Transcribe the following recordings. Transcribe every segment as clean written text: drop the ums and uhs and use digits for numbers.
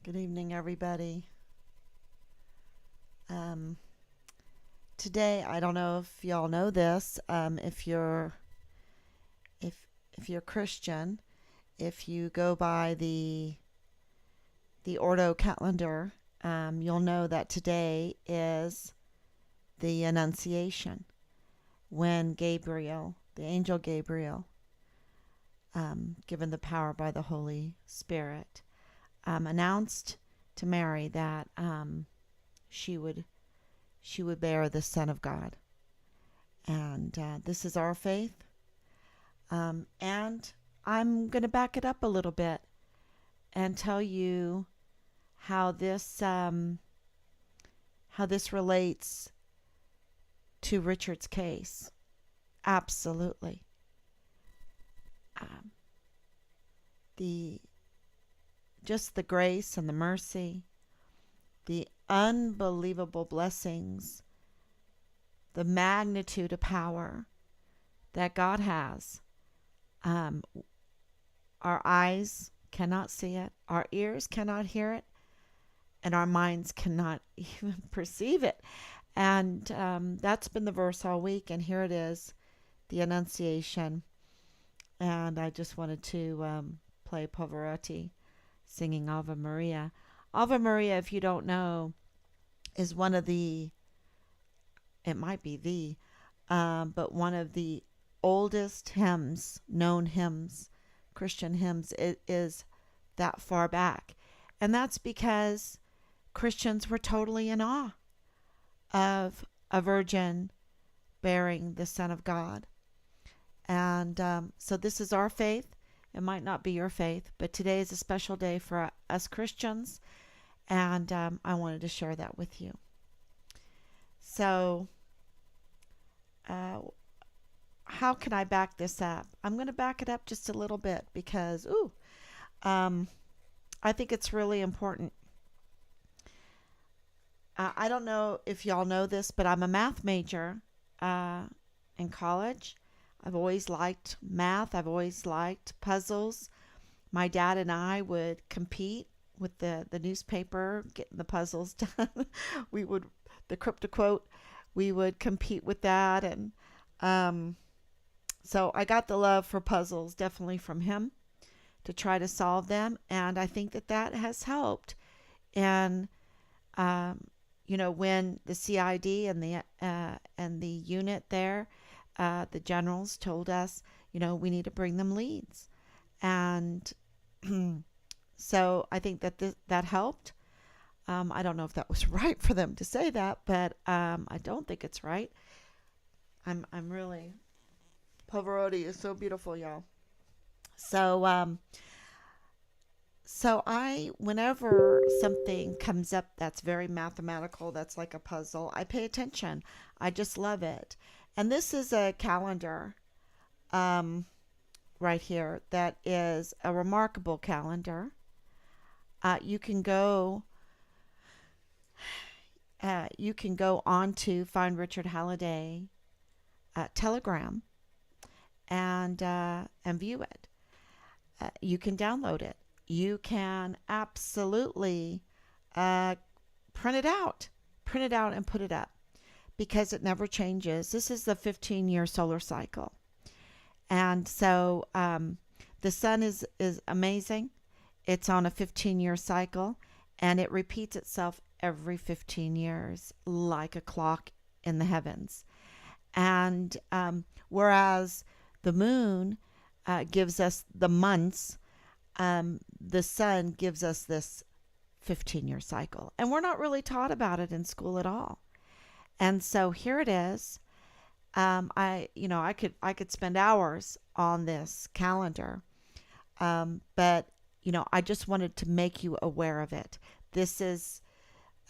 Good evening, everybody. Um, Today, I don't know if y'all know this. If if you're Christian, if you go by the Ordo calendar, you'll know that today is the Annunciation, when Gabriel, the angel Gabriel, given the power by the Holy Spirit, announced to Mary that she would she would bear the Son of God. And this is our faith. And I'm going to back it up a little bit and tell you how this relates to Richard's case. Absolutely. Um, the Just the grace and the mercy, the unbelievable blessings, the magnitude of power that God has. Um, our eyes cannot see it, our ears cannot hear it, and our minds cannot even perceive it. And that's been the verse all week, and here it is, the Annunciation. And I just wanted to play Pavarotti singing Ave Maria. Ave Maria, if you don't know, is one of it might be but one of the oldest hymns, known hymns, Christian hymns. It is that far back. And that's because Christians were totally in awe of a virgin bearing the Son of God. And so this is our faith. It might not be your faith, but today is a special day for us Christians. And I wanted to share that with you. So, how can I back this up? I'm going to back it up just a little bit because, I think it's really important. I don't know if y'all know this, but I'm a math major in college. I've always liked math. I've always liked puzzles. My dad and I would compete with the newspaper, getting the puzzles done. we would, the crypto quote, we would compete with that. And so I got the love for puzzles definitely from him to try to solve them. And I think that has helped. And, when the CID and the unit there, the generals told us, we need to bring them leads. And so I think that helped. I don't know if that was right for them to say that, but I don't think it's right. I'm really Pavarotti is so beautiful, y'all. So whenever something comes up that's very mathematical, that's like a puzzle, I pay attention. I just love it. And this is a calendar um, right here that is a remarkable calendar. You can go on to Find Richard Halliday Telegram and view it. You can download it. You can absolutely uh, print it out and put it up because it never changes. This is the 15-year solar cycle. And so the sun is amazing. It's on a 15-year cycle, and it repeats itself every 15 years like a clock in the heavens. And whereas the moon gives us the months, the sun gives us this 15-year cycle. And we're not really taught about it in school at all. And so here it is. I could spend hours on this calendar, but I just wanted to make you aware of it. This is,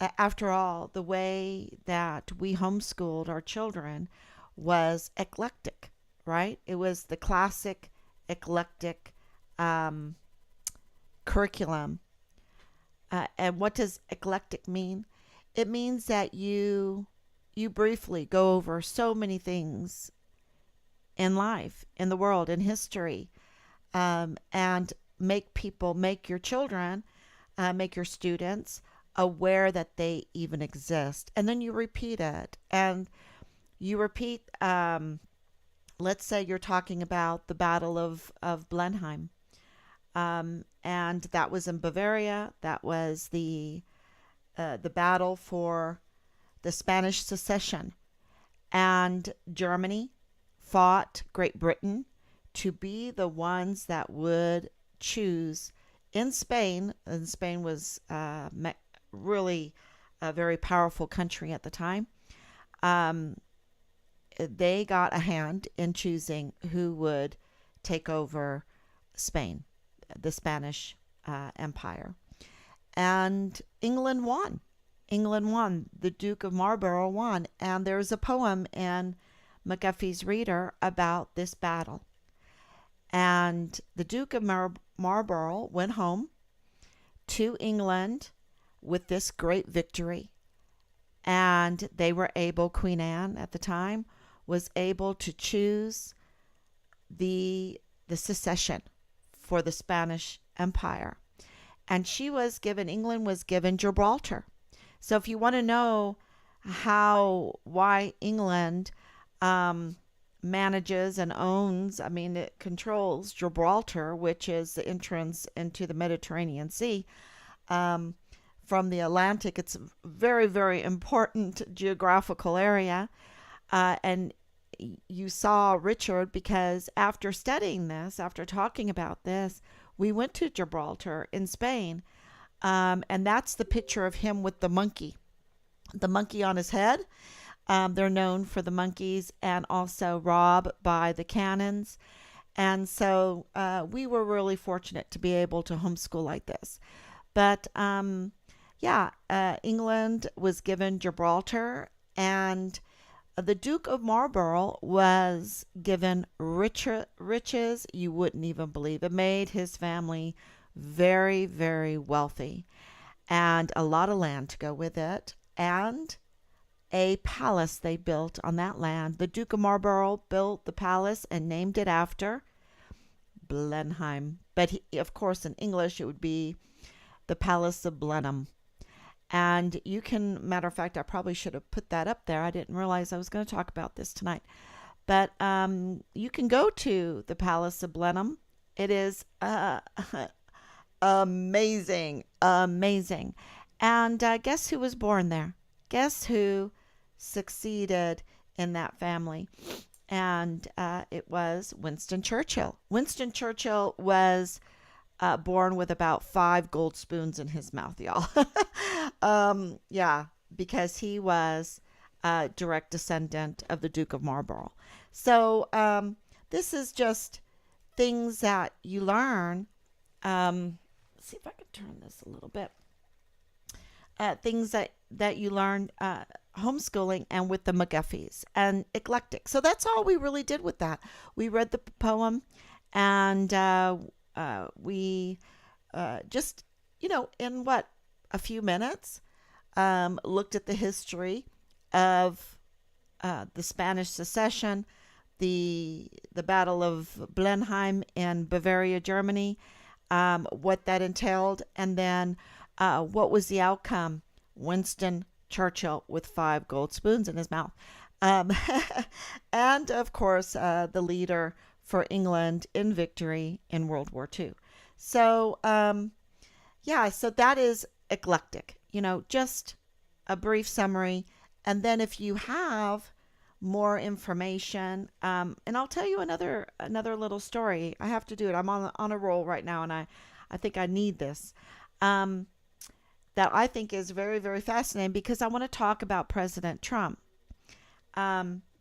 after all, the way that we homeschooled our children was eclectic, right? It was the classic eclectic curriculum. And what does eclectic mean? It means that you briefly go over so many things in life, in the world, in history, and make your children make your students aware that they even exist. And then you repeat it. And you repeat, let's say you're talking about the Battle of Blenheim. And that was in Bavaria. That was the battle for the Spanish succession. And Germany fought Great Britain to be the ones that would choose in Spain. And Spain was really a very powerful country at the time. Um, they got a hand in choosing who would take over Spain, the Spanish Empire. And England won. England won. The Duke of Marlborough won. And there's a poem in McGuffey's Reader about this battle. And the Duke of Marlborough went home to England with this great victory. And they were able, Queen Anne at the time, was able to choose the secession for the Spanish Empire. And England was given Gibraltar. So if you want to know why England manages and owns, it controls Gibraltar, which is the entrance into the Mediterranean Sea from the Atlantic. It's a very, very important geographical area. And you saw Richard, because after studying this, after talking about this, we went to Gibraltar in Spain. And that's the picture of him with the monkey on his head. They're known for the monkeys and also robbed by the cannons. And so we were really fortunate to be able to homeschool like this. But England was given Gibraltar, and the Duke of Marlborough was given riches you wouldn't even believe. It made his family very, very wealthy, and a lot of land to go with it, and a palace they built on that land. The Duke of Marlborough built the palace and named it after Blenheim. But of course, in English, it would be the Palace of Blenheim. And matter of fact, I probably should have put that up there. I didn't realize I was going to talk about this tonight. But you can go to the Palace of Blenheim. It is amazing, amazing. And guess who was born there? Guess who succeeded in that family? And it was Winston Churchill. Winston Churchill was born with about 5 gold spoons in his mouth, y'all. Because he was a direct descendant of the Duke of Marlborough. So this is just things that you learn. Let's see if I can turn this a little bit. Things that you learn homeschooling and with the McGuffies and eclectic. So that's all we really did with that. We read the poem, and we just, in a few minutes, looked at the history of the Spanish succession, the Battle of Blenheim in Bavaria, Germany, what that entailed, and then what was the outcome? Winston Churchill with 5 gold spoons in his mouth. And of course, the leader for England in victory in World War II. So, so that is eclectic, just a brief summary. And then if you have more information, and I'll tell you another little story. I have to do it. I'm on a roll right now, and I think I need this. That I think is very, very fascinating, because I want to talk about President Trump.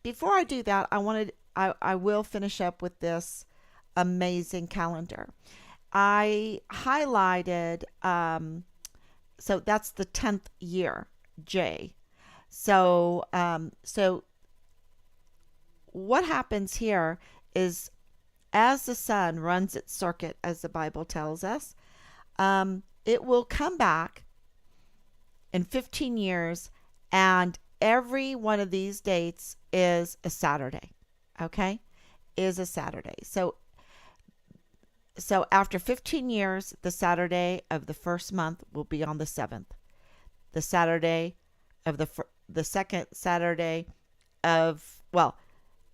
Before I do that, I will finish up with this amazing calendar. I highlighted, so that's the 10th year, J. So what happens here is, as the sun runs its circuit, as the Bible tells us, it will come back in 15 years, and every one of these dates is a Saturday. Okay? Is a Saturday. So So after 15 years, the Saturday of the first month will be on the 7th. The Saturday of the second Saturday of, well,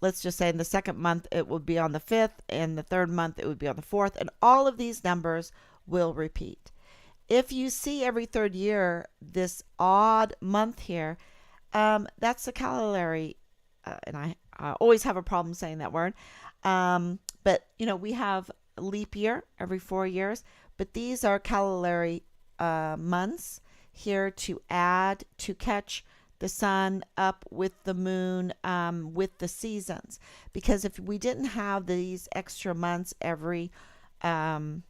let's just say in the second month it will be on the 5th, and the third month it would be on the 4th, and all of these numbers will repeat. If you see every third year this odd month here, that's the calendar, and I always have a problem saying that word. But we have a leap year every 4 years, but these are calendar months here to add, to catch the sun up with the moon, with the seasons. Because if we didn't have these extra months every 3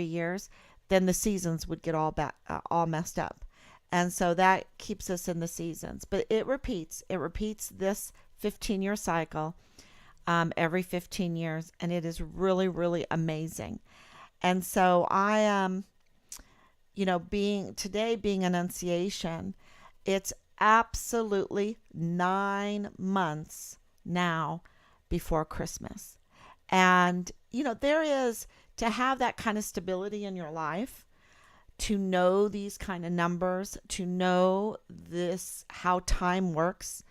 years, then the seasons would get all messed up. And so that keeps us in the seasons. But it repeats this 15-year cycle every 15 years. And it is really, really amazing. And so I, being Annunciation, it's absolutely 9 months now before Christmas. And, there is, to have that kind of stability in your life, to know these kind of numbers, to know how time works,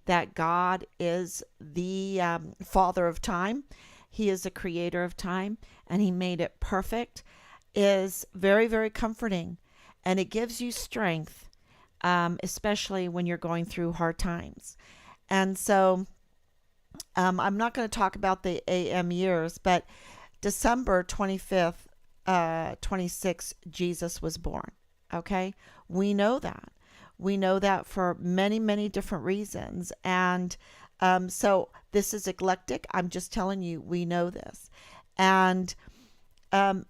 that God is the father of time. He is the creator of time, and he made it perfect, is very, very comforting. And it gives you strength, especially when you're going through hard times. And so I'm not going to talk about the AM years, but December 25th, 26, Jesus was born. Okay. We know that. We know that for many, many different reasons. And so this is eclectic. I'm just telling you, we know this. And 30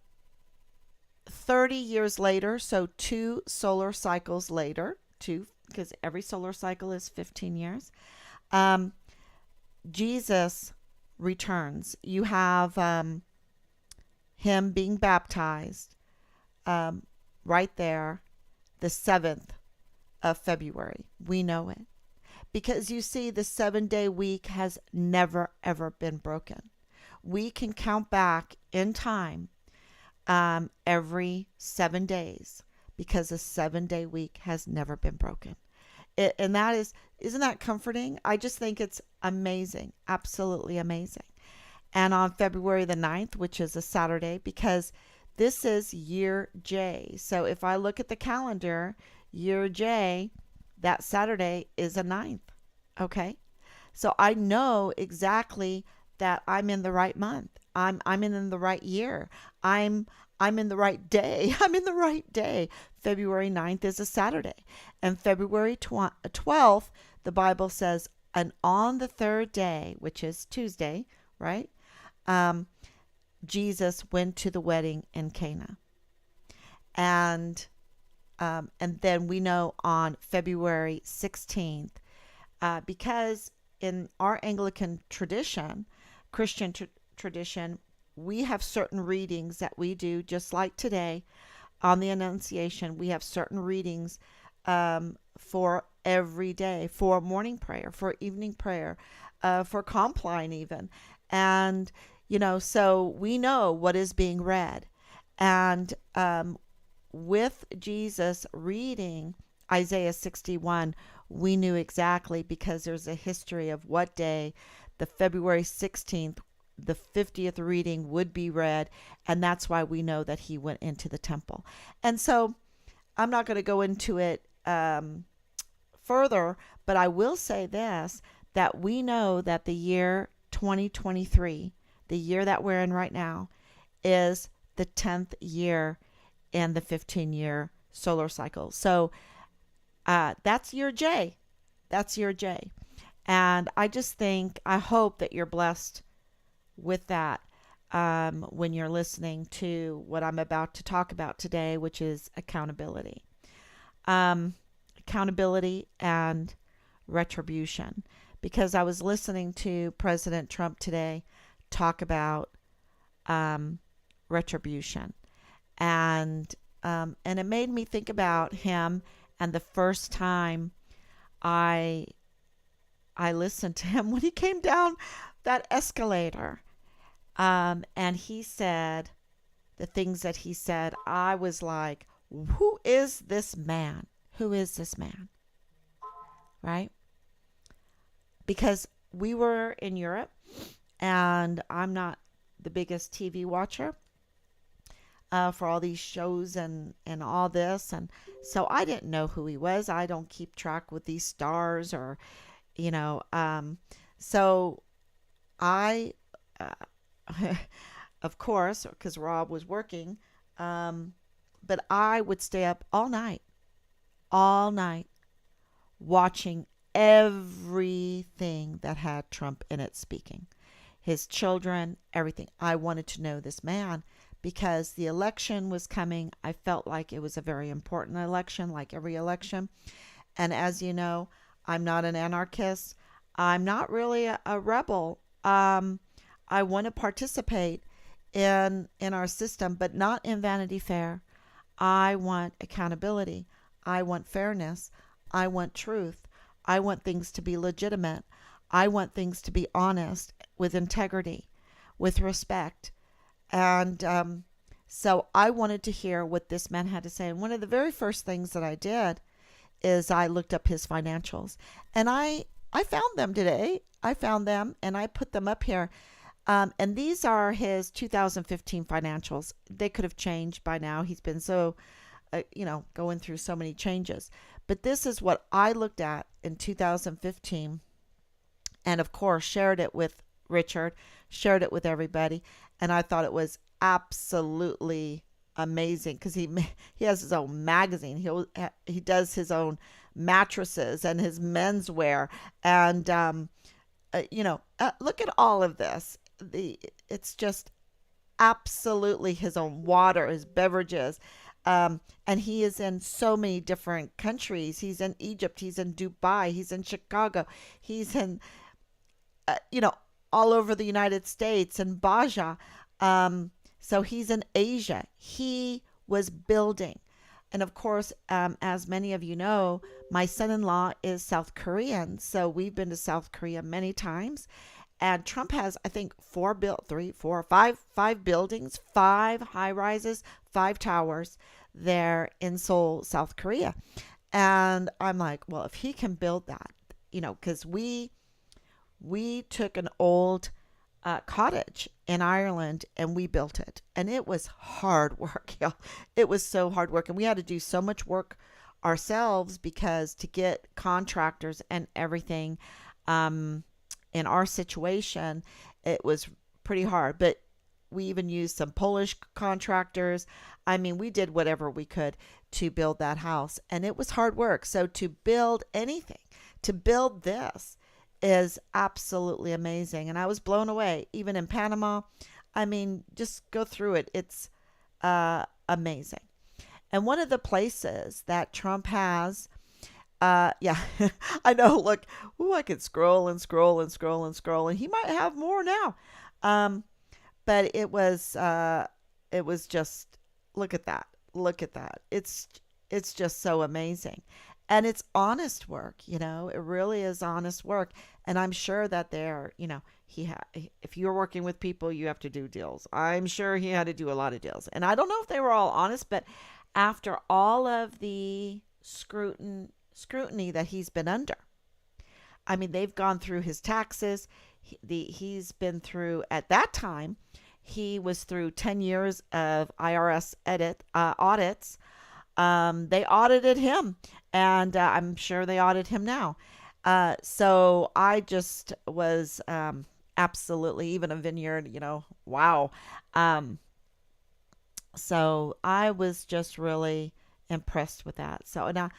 years later, so 2 solar cycles later, because every solar cycle is 15 years, Jesus returns. You have him being baptized right there, the 7th of February. We know it. Because you see, the 7-day week has never, ever been broken. We can count back in time every 7 days, because a 7-day week has never been broken. And isn't that comforting? I just think it's amazing. Absolutely amazing. And on February the 9th, which is a Saturday, because this is year J. So if I look at the calendar, year J, that Saturday is a 9th. Okay. So I know exactly that I'm in the right month. I'm in the right year. I'm in the right day. I'm in the right day. February 9th is a Saturday. And February 12th, the Bible says, and on the 3rd day, which is Tuesday, right? Jesus went to the wedding in Cana. And then we know on February 16th, because in our Anglican tradition, Christian tradition, we have certain readings that we do, just like today on the Annunciation. We have certain readings for every day, for morning prayer, for evening prayer, for Compline even. And, so we know what is being read. And with Jesus reading Isaiah 61, we knew exactly, because there's a history of what day, the February 16th, the 50th reading would be read. And that's why we know that he went into the temple. And so I'm not going to go into it further, but I will say this, that we know that the year 2023, the year that we're in right now, is the 10th year in the 15-year solar cycle. So that's year J. That's year J. And I hope that you're blessed with that when you're listening to what I'm about to talk about today, which is accountability. Accountability and retribution. Because I was listening to President Trump today talk about retribution. And it made me think about him, and the first time I listened to him when he came down that escalator. And he said the things that he said. I was like, who is this man? Who is this man? Right? Because we were in Europe, and I'm not the biggest TV watcher for all these shows and all this. And so I didn't know who he was. I don't keep track with these stars or, you know. So I, of course, because Rob was working, um, but I would stay up all night, watching everything that had Trump in it speaking. His children, everything. I wanted to know this man because the election was coming. I felt like it was a very important election, like every election. And as you know, I'm not an anarchist. I'm not really a rebel. I want to participate in our system, but not in Vanity Fair. I want accountability. I want fairness. I want truth. I want things to be legitimate. I want things to be honest, with integrity, with respect. And so I wanted to hear what this man had to say. And one of the very first things that I did is I looked up his financials. And I found them today. I found them and I put them up here. And these are his 2015 financials. They could have changed by now. He's been so, going through so many changes. But this is what I looked at in 2015. And of course, shared it with Richard, shared it with everybody. And I thought it was absolutely amazing because he has his own magazine. He does his own mattresses and his menswear. And, look at all of this. It's just absolutely his own water, his beverages. And he is in so many different countries. He's in Egypt. He's in Dubai. He's in Chicago. He's in, you know, all over the United States and Baja. So he's in Asia. He was building. And of course, as many of you know, my son-in-law is South Korean. So we've been to South Korea many times. And Trump has, I think, five buildings, five high rises, five towers there in Seoul, South Korea. And I'm like, well, if he can build that, because we took an old cottage in Ireland and we built it, and it was hard work. Yeah, it was so hard work, and we had to do so much work ourselves because to get contractors and everything. In our situation, it was pretty hard, but we even used some Polish contractors. I mean, we did whatever we could to build that house, and it was hard work. So to build anything, to build this is absolutely amazing. And I was blown away, even in Panama. I mean, just go through it. It's amazing. And one of the places that Trump has yeah, I know. Look, ooh, I could scroll and scroll and scroll and scroll, and he might have more now. Um, but it was just look at that. It's just so amazing, and it's honest work. It really is honest work, and I'm sure that if you're working with people, you have to do deals. I'm sure he had to do a lot of deals, and I don't know if they were all honest, but after all of the scrutiny that he's been under. I mean, they've gone through his taxes. He's been through, at that time, he was through 10 years of IRS audits. They audited him, and I'm sure they audit him now. So I just was absolutely, even a vineyard, wow. So I was just really impressed with that. So now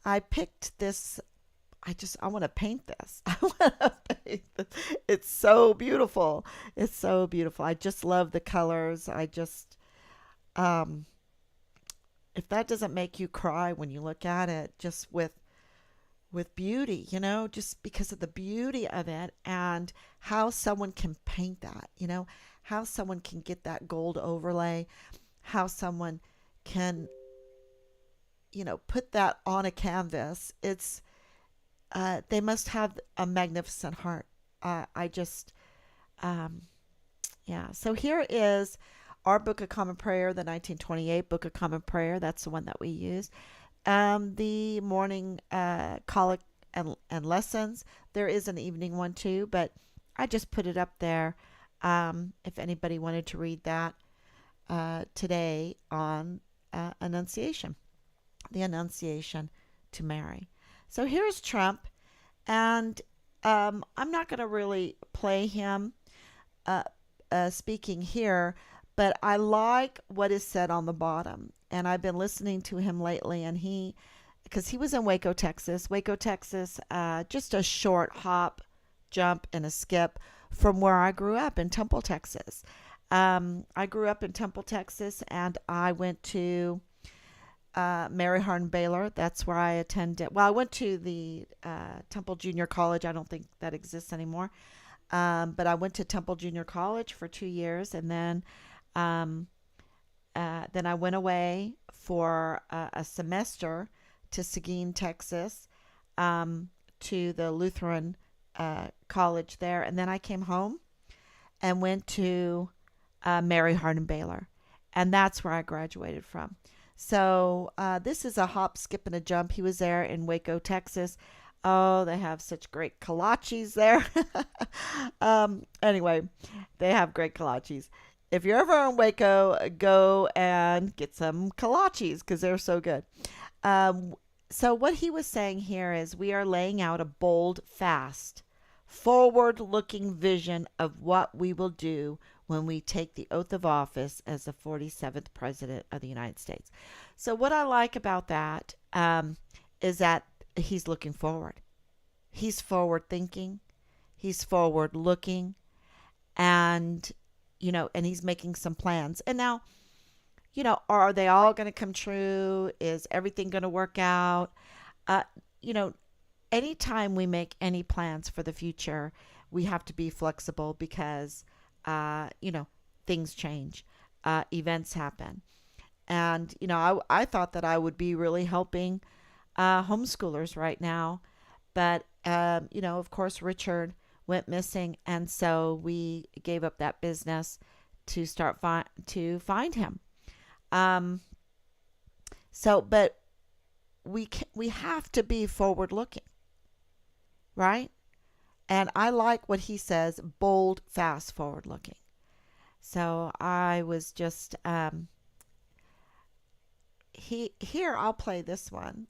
I picked this. I want to paint this. I want to paint this. It's so beautiful. It's so beautiful. I just love the colors. Um, if that doesn't make you cry when you look at it, just with beauty, just because of the beauty of it and how someone can paint that, how someone can get that gold overlay, how someone can put that on a canvas. They must have a magnificent heart. I just, Yeah. So here is our Book of Common Prayer, the 1928 Book of Common Prayer. That's the one that we use. The morning collect and lessons. There is an evening one too, but I just put it up there if anybody wanted to read that today on Annunciation, the Annunciation to Mary. So here's Trump, and I'm not going to really play him uh, speaking here, but I like what is said on the bottom. And I've been listening to him lately, and because he was in Waco, Texas, just a short hop, jump, and a skip from where I grew up in Temple, Texas. I grew up in Temple, Texas, and I went to Mary Hardin Baylor. That's where I attended. Well, I went to the Temple Junior College. I don't think that exists anymore. But I went to Temple Junior College for 2 years, and um, then I went away for a semester to Seguin, Texas, to the Lutheran college there, and then I came home and went to Mary Hardin Baylor, and that's where I graduated from. So this is a hop, skip, and a jump. He was there in Waco, Texas. Oh, they have such great kolaches there. Anyway, they have great kolaches. If you're ever in Waco, go and get some kolaches because they're so good. Um, so what he was saying here is we are laying out a bold, fast, forward-looking vision of what we will do when we take the oath of office as the 47th President of the United States. So what I like about that is that he's looking forward. He's forward thinking. He's forward looking. And, and he's making some plans. And now, are they all going to come true? Is everything going to work out? Uh, you know, Anytime we make any plans for the future, we have to be flexible because, things change, events happen. And, I thought that I would be really helping homeschoolers right now. But, of course, Richard went missing. And so we gave up that business to start to find him. But we have to be forward looking, right? And I like what he says, bold, fast, forward looking. So I was just here. I'll play this one.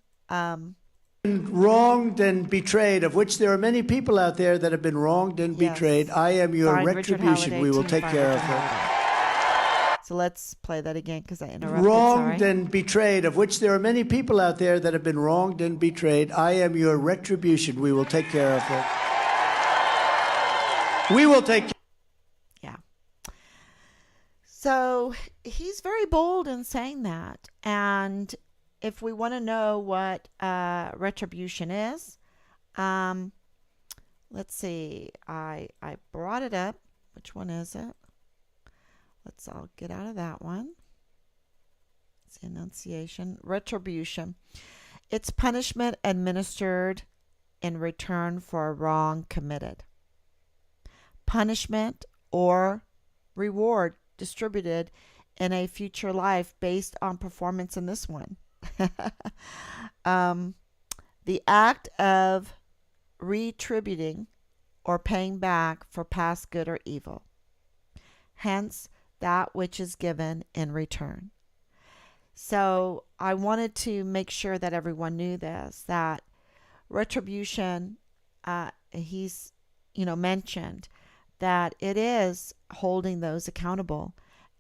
Wronged and betrayed, of which there are many people out there that have been wronged and betrayed. I am your Find retribution. We will take care of it. So let's play that again because I interrupted. Wronged and betrayed, of which there are many people out there that have been wronged and betrayed. I am your retribution. We will take care of it. We will take. Yeah. So he's very bold in saying that. And if we want to know what retribution is, let's see. I brought it up. Which one is it? I'll get out of that one. It's Annunciation. Retribution. It's punishment administered in return for a wrong committed. Punishment or reward distributed in a future life based on performance in this one. The act of retributing or paying back for past good or evil. Hence, that which is given in return. So I wanted to make sure that everyone knew this, that retribution, he's, mentioned that it is holding those accountable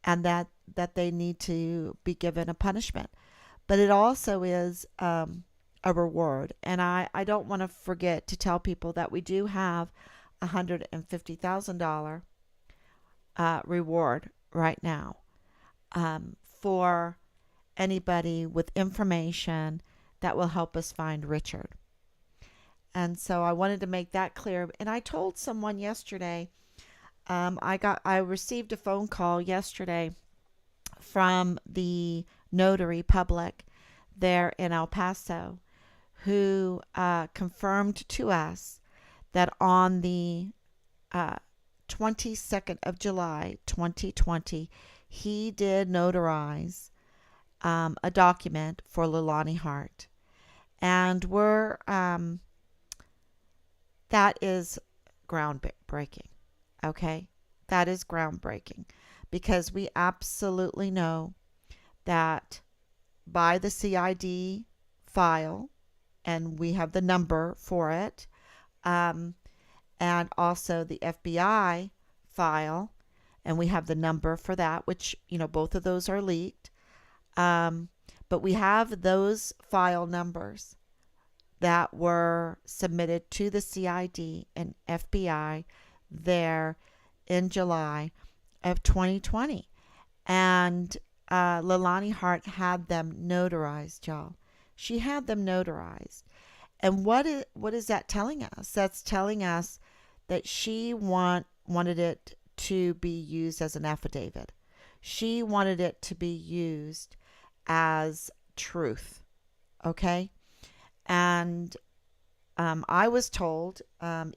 and that they need to be given a punishment. But it also is a reward. And I don't want to forget to tell people that we do have a $150,000 reward right now for anybody with information that will help us find Richard. And so I wanted to make that clear. And I told someone yesterday, I received a phone call yesterday from the notary public there in El Paso who confirmed to us that on the 22nd of July, 2020, he did notarize a document for Leilani Hart. And that is groundbreaking. Okay? That is groundbreaking because we absolutely know that by the CID file, and we have the number for it, and also the FBI file, and we have the number for that, which, both of those are leaked. But we have those file numbers that were submitted to the CID and FBI there in July of 2020. And Leilani Hart had them notarized, y'all. She had them notarized. And what is that telling us? That's telling us that she wanted it to be used as an affidavit. She wanted it to be used as truth. Okay? And I was told,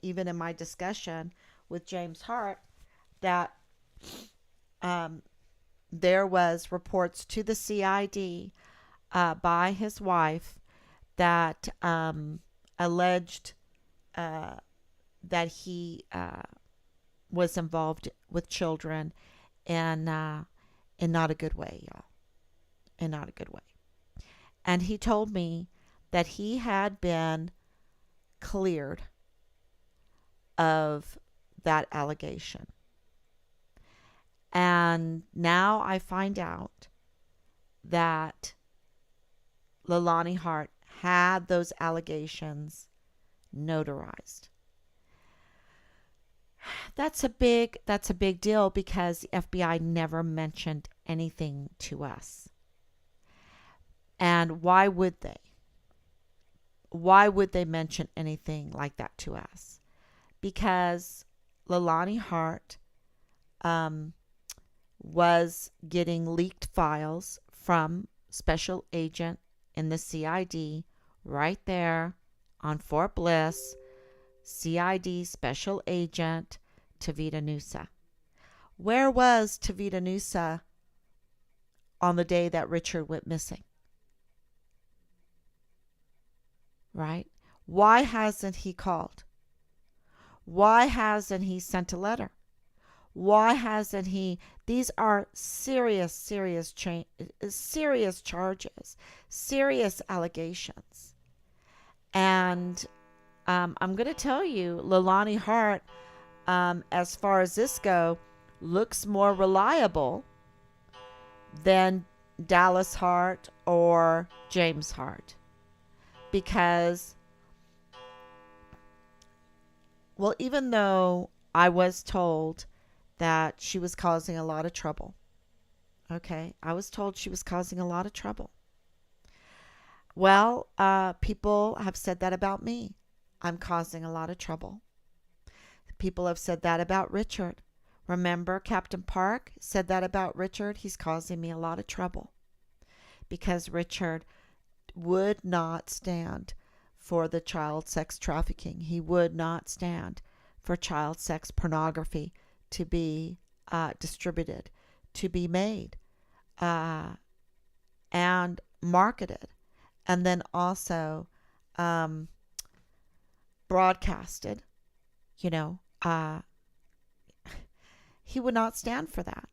even in my discussion with James Hart, that there was reports to the CID by his wife that alleged that he was involved with children in not a good way, y'all. In not a good way. And he told me that he had been cleared of that allegation. And now I find out that Leilani Hart had those allegations notarized. That's a big deal because the FBI never mentioned anything to us. And why would they? Why would they mention anything like that to us? Because Leilani Hart was getting leaked files from special agent in the CID right there on Fort Bliss, CID special agent Tavita Nusa. Where was Tavita Nusa on the day that Richard went missing? Right? Why hasn't he called? Why hasn't he sent a letter? Why hasn't he? These are serious charges, serious allegations. And I'm going to tell you, Leilani Hart, as far as this go, looks more reliable than Dallas Hart or James Hart. Because, well, even though I was told that she was causing a lot of trouble, okay, I was told she was causing a lot of trouble. Well, people have said that about me. I'm causing a lot of trouble. People have said that about Richard. Remember, Captain Park said that about Richard. He's causing me a lot of trouble because Richard would not stand for the child sex trafficking. He would not stand for child sex pornography to be distributed, to be made and marketed, and then also broadcasted. He would not stand for that.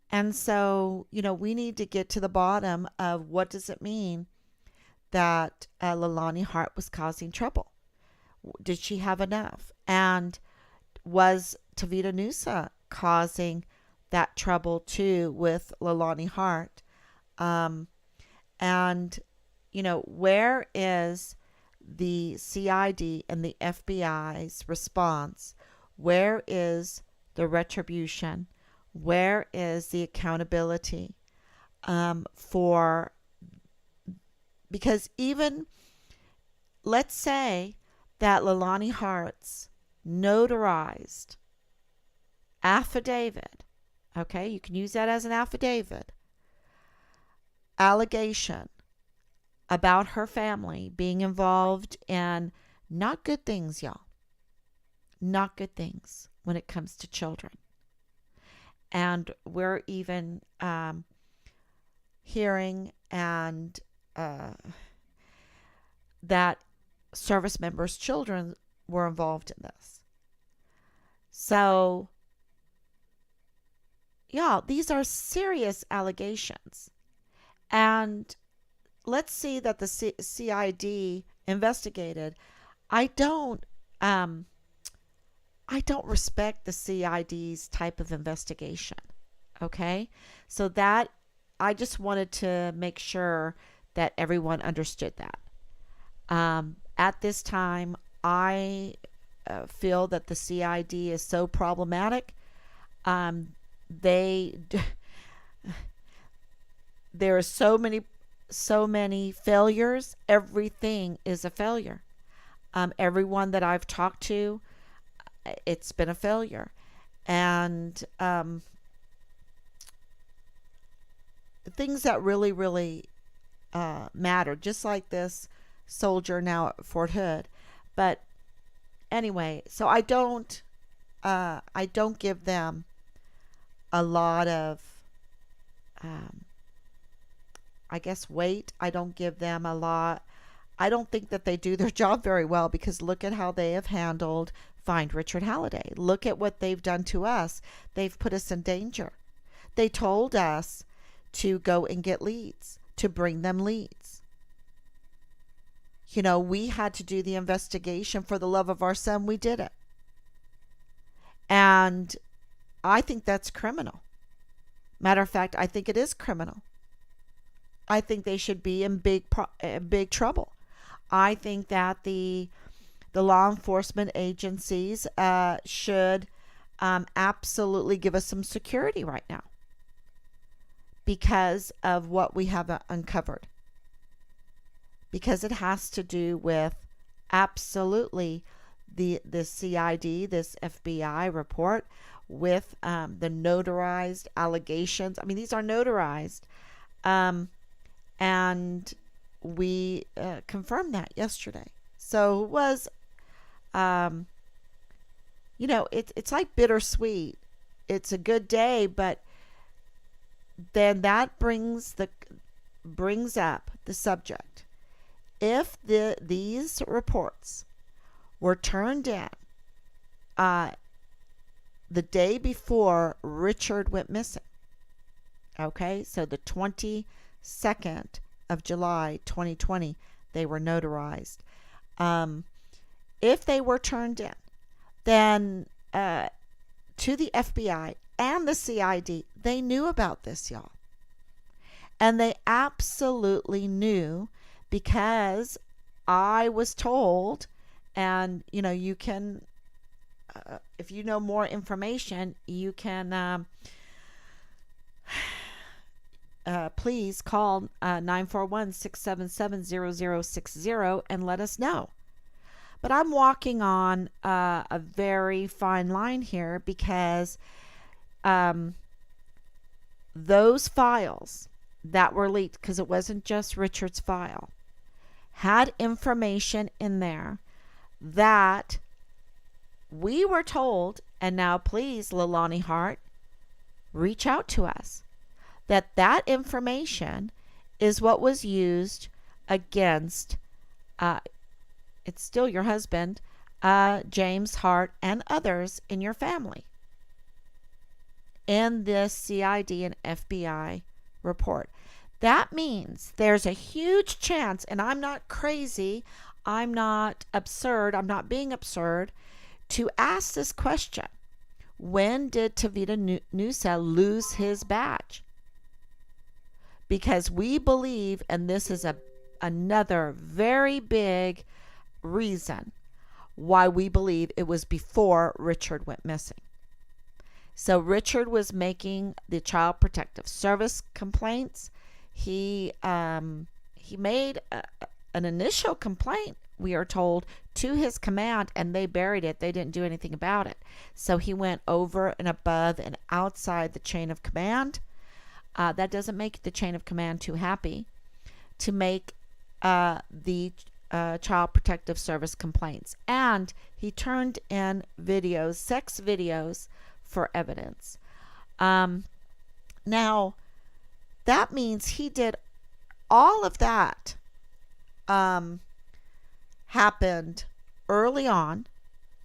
And so, we need to get to the bottom of what does it mean that Leilani Hart was causing trouble. Did she have enough? And was Tavita Nusa causing that trouble too with Leilani Hart? And, where is the CID and the FBI's response? Where is the retribution? Where is the accountability because even, let's say that Leilani Hart's notarized affidavit, okay, you can use that as an affidavit, allegation about her family being involved in not good things, y'all. Not good things. when it comes to children. And we're even hearing and that service members' children were involved in this. So, yeah, these are serious allegations. And let's see that the CID investigated. I don't respect the CID's type of investigation. Okay? So that I just wanted to make sure that everyone understood that. At this time, I feel that the CID is so problematic. There are so many failures. Everything is a failure. Everyone that I've talked to, it's been a failure. And things that really, really matter, just like this soldier now at Fort Hood. But anyway, so I don't give them a lot of I guess weight. I don't give them a lot. I don't think that they do their job very well, because look at how they have handled Find Richard Halliday. Look at what they've done to us. They've put us in danger. They told us to go and get leads, to bring them leads. You know, we had to do the investigation. For the love of our son, we did it. And I think that's criminal. Matter of fact, I think it is criminal. I think they should be in big trouble. I think that the law enforcement agencies should absolutely give us some security right now, because of what we have uncovered. Because it has to do with absolutely the CID, this FBI report, with the notarized allegations. I mean, these are notarized. And we confirmed that yesterday. So it was, it's like bittersweet. It's a good day, but then that brings up the subject. If these reports were turned in the day before Richard went missing, okay, so the 22nd of July 2020, they were notarized. If they were turned in, then to the FBI and the CID, they knew about this, y'all. And they absolutely knew, because I was told, and you can, if you know more information, you can please call 941-677-0060 and let us know. But I'm walking on a very fine line here, because those files that were leaked, because it wasn't just Richard's file, had information in there that we were told, and now please, Leilani Hart, reach out to us, that information is what was used against, it's still your husband, James Hart, and others in your family in this CID and FBI report. That means there's a huge chance, and I'm not crazy, I'm not absurd, I'm not being absurd, to ask this question: when did Tavita Nusa lose his badge? Because we believe, and this is another very big reason why we believe it was before Richard went missing. So Richard was making the Child Protective Service complaints. He made an initial complaint, we are told, to his command, and they buried it. They didn't do anything about it. So he went over and above and outside the chain of command. That doesn't make the chain of command too happy, to make the Child Protective Service complaints. And he turned in videos, sex videos, for evidence. Now, that means he did all of that happened early on.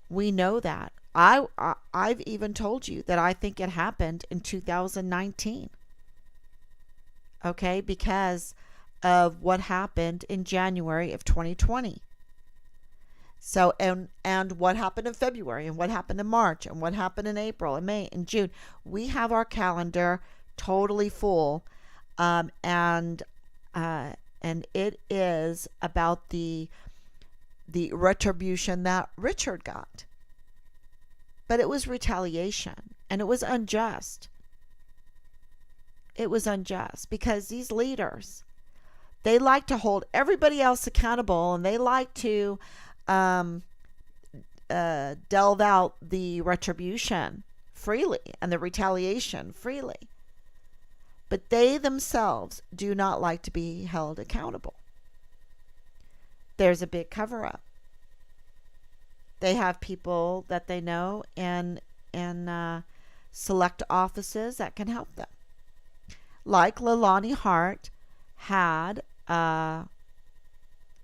We know that. I've even told you that I think it happened in 2019. Okay, because of what happened in January of 2020. So and what happened in February, and what happened in March, and what happened in April and May and June. We have our calendar totally full, and it is about the retribution that Richard got. But it was retaliation, and it was unjust. It was unjust because these leaders, they like to hold everybody else accountable, and they like to delve out the retribution freely and the retaliation freely. But they themselves do not like to be held accountable. There's a big cover-up. They have people that they know in select offices that can help them. Like Leilani Hart had a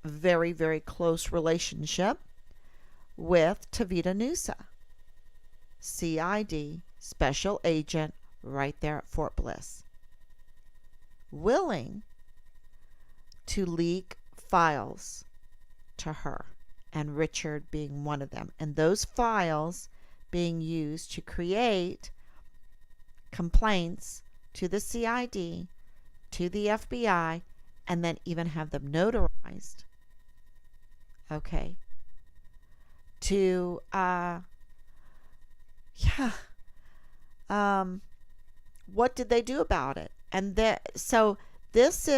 very, very close relationship with Tavita Nusa, CID special agent right there at Fort Bliss, willing to leak files to her, and Richard being one of them, and those files being used to create complaints to the CID, to the FBI, and then even have them notarized. Okay. To what did they do about it? And so this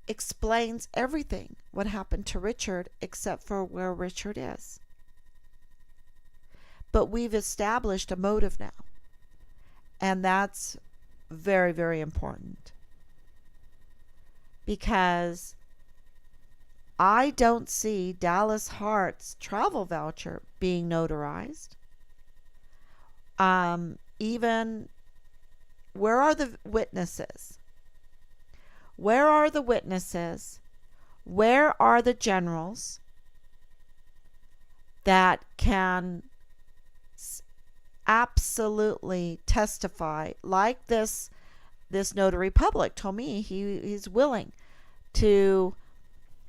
explains everything what happened to Richard, except for where Richard is. But we've established a motive now, and that's very, very important, because I don't see Dallas Hart's travel voucher being notarized. Even, where are the witnesses? Where are the witnesses? Where are the generals that can absolutely testify, like this notary public told me he's willing to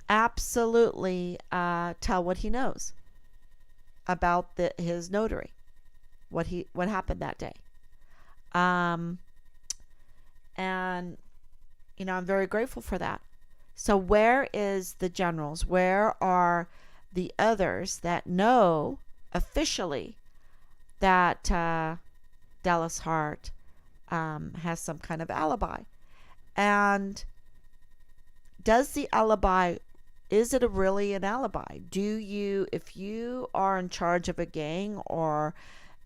absolutely tell what he knows about his notary, what happened that day. And I'm very grateful for that. So where is the generals? Where are the others that know officially that Dallas Hart has some kind of alibi? And does the alibi, is it really an alibi? If you are in charge of a gang, or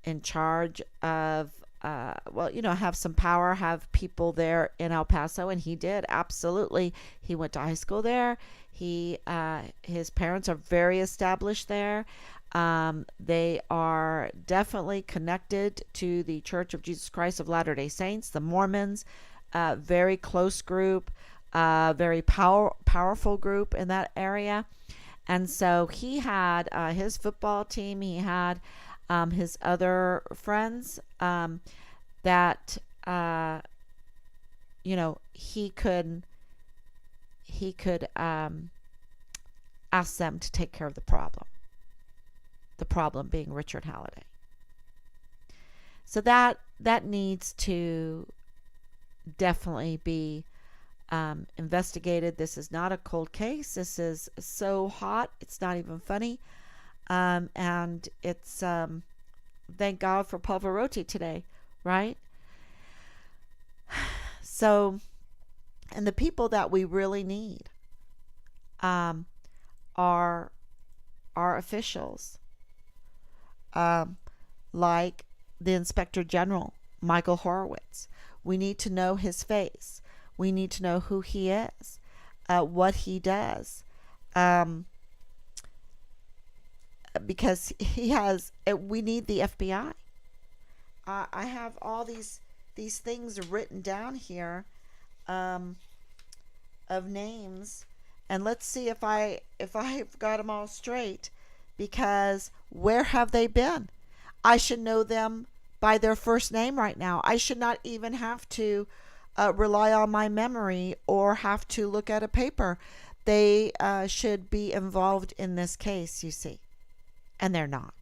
in charge of have some power, have people there in El Paso, and he did, absolutely. He went to high school there. His parents are very established there. They are definitely connected to the Church of Jesus Christ of Latter-day Saints, the Mormons, very close group, very powerful group in that area. And so he had his football team. He had his other friends that he could ask them to take care of the problem. The problem being Richard Halliday. So that needs to definitely be investigated. This is not a cold case. This is so hot, it's not even funny. And it's thank God for Pavarotti today, right? So, and the people that we really need are officials, like the Inspector General, Michael Horowitz. We need to know his face. We need to know who he is. what he does. Um, because he has, we need the FBI. I have all these things written down here, of names, and let's see if I've got them all straight. Because where have they been? I should know them by their first name right now. I should not even have to rely on my memory or have to look at a paper. They should be involved in this case, you see, and they're not.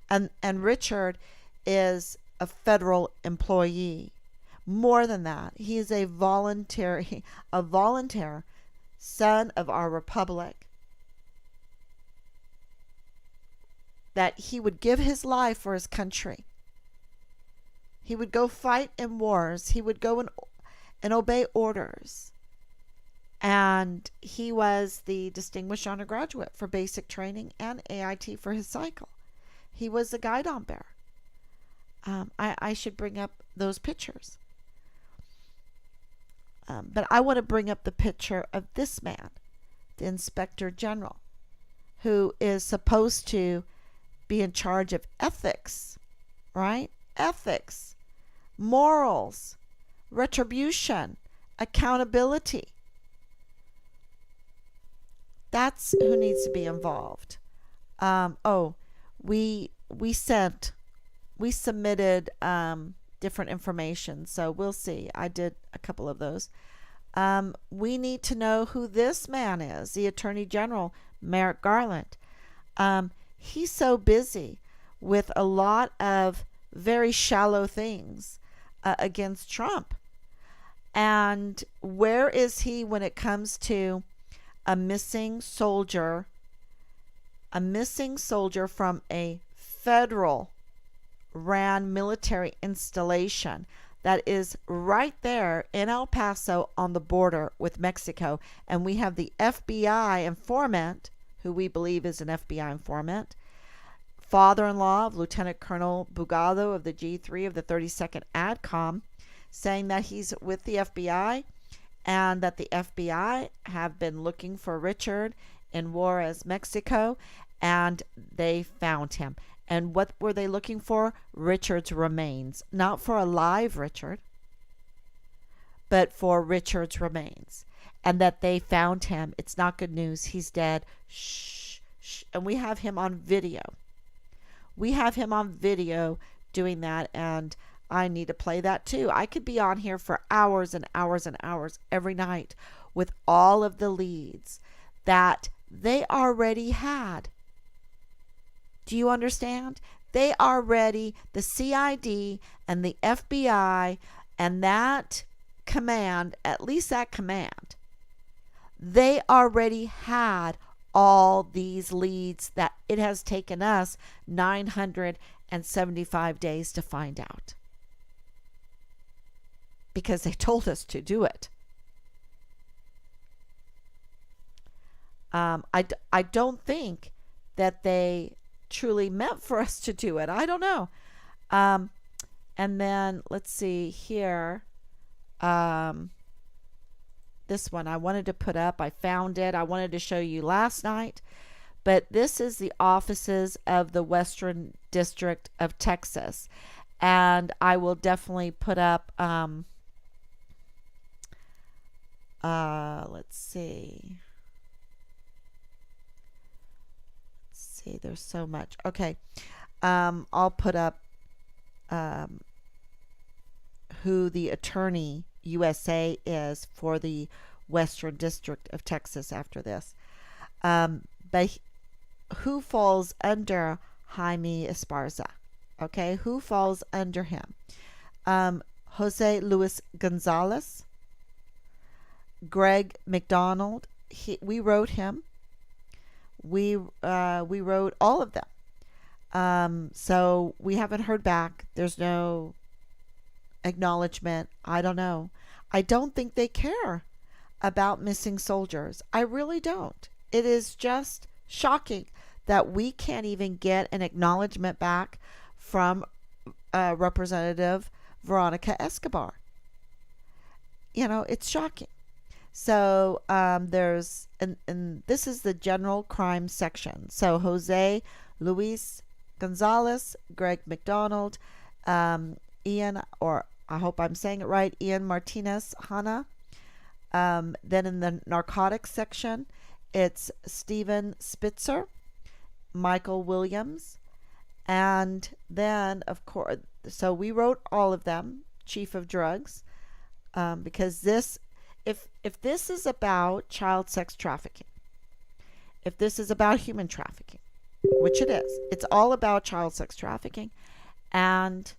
And Richard is a federal employee. More than that, he is a volunteer son of our republic. That he would give his life for his country. He would go fight in wars. He would go and obey orders. And he was the Distinguished Honor Graduate for basic training and AIT for his cycle. He was a guidon bearer. I should bring up those pictures. But I want to bring up the picture of this man, the Inspector General, who is supposed to be in charge of ethics, right? Ethics, morals, retribution, accountability. That's who needs to be involved. We submitted different information, so we'll see. I did a couple of those. We need to know who this man is, the Attorney General, Merrick Garland. He's so busy with a lot of very shallow things against Trump. And where is he when it comes to a missing soldier from a federal ran military installation that is right there in El Paso on the border with Mexico? And we have the FBI informant, who we believe is an FBI informant, father-in-law of Lieutenant Colonel Bugado of the G3 of the 32nd ADCOM, saying that he's with the FBI and that the FBI have been looking for Richard in Juarez, Mexico, and they found him. And what were they looking for? Richard's remains. Not for a live Richard, but for Richard's remains. And that they found him. It's not good news. He's dead. Shh, shh. And we have him on video. We have him on video doing that, and I need to play that too. I could be on here for hours and hours and hours every night with all of the leads that they already had. Do you understand? They already, the CID and the FBI and that command, at least that command, they already had all these leads that it has taken us 975 days to find out. Because they told us to do it. I don't think that they truly meant for us to do it. I don't know. And then let's see here. This one I wanted to put up. I found it. I wanted to show you last night. But this is the offices of the Western District of Texas. And I will definitely put up, let's see. There's so much. Okay. I'll put up who the Attorney USA is for the Western District of Texas after this. But who falls under Jaime Esparza? Okay, who falls under him? Jose Luis Gonzalez, Greg McDonald. We wrote him. We wrote all of them. So we haven't heard back. There's no acknowledgement. I don't know. I don't think they care about missing soldiers. I really don't. It is just shocking that we can't even get an acknowledgement back from Representative Veronica Escobar. You know, it's shocking. So there's, and this is the general crime section. So Jose Luis Gonzalez, Greg McDonald, Ian, or I hope I'm saying it right, Ian Martinez Hanna. Then in the narcotics section, it's Steven Spitzer, Michael Williams, and then, of course, so we wrote all of them, chief of drugs, because this, if this is about child sex trafficking, if this is about human trafficking, which it is, it's all about child sex trafficking and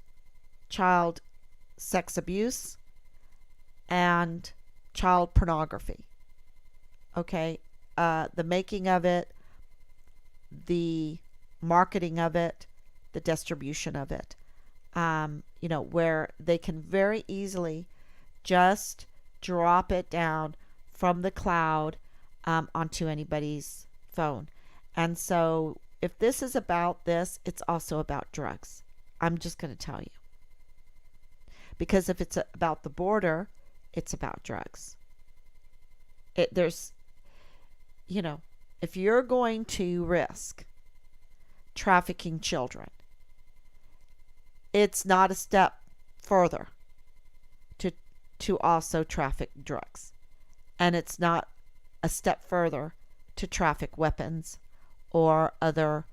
child sex abuse and child pornography. Okay, the making of it, the marketing of it, the distribution of it. Where they can very easily just drop it down from the cloud onto anybody's phone. And so if this is about this, it's also about drugs. I'm just going to tell you. Because if it's about the border, it's about drugs. If you're going to risk trafficking children, it's not a step further to also traffic drugs. And it's not a step further to traffic weapons or other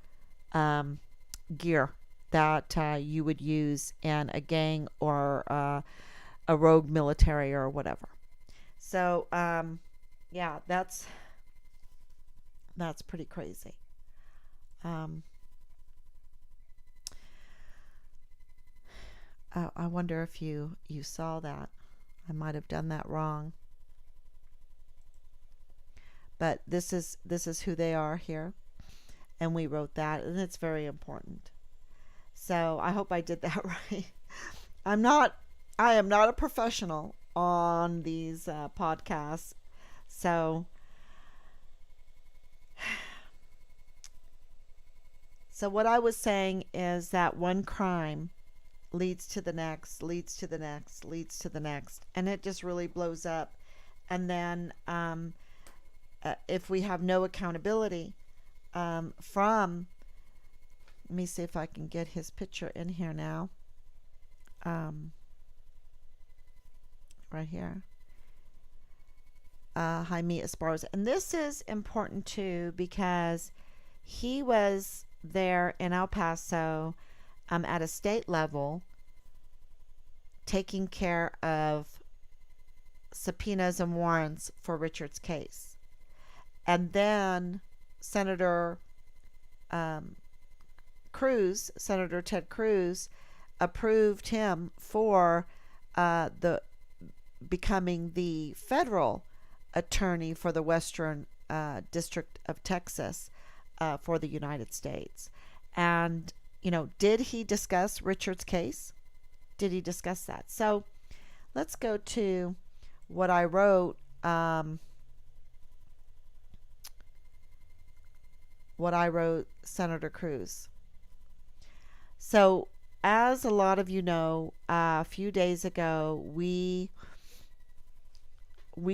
gear that you would use in a gang or a rogue military or whatever. So, yeah, that's pretty crazy. I wonder if you saw that. I might have done that wrong. But this is who they are here. And we wrote that, and it's very important. So I hope I did that right. I am not a professional on these podcasts. So what I was saying is that one crime leads to the next, leads to the next, leads to the next, and it just really blows up. And then if we have no accountability from, let me see if I can get his picture in here now. Right here. Jaime Esparza. And this is important too because he was there in El Paso at a state level taking care of subpoenas and warrants for Richard's case. And then Senator Senator Ted Cruz approved him for becoming the federal attorney for the Western District of Texas for the United States. And, did he discuss Richard's case? Did he discuss that? So let's go to what I wrote. Senator Cruz. So, as a lot of you know, a few days ago, we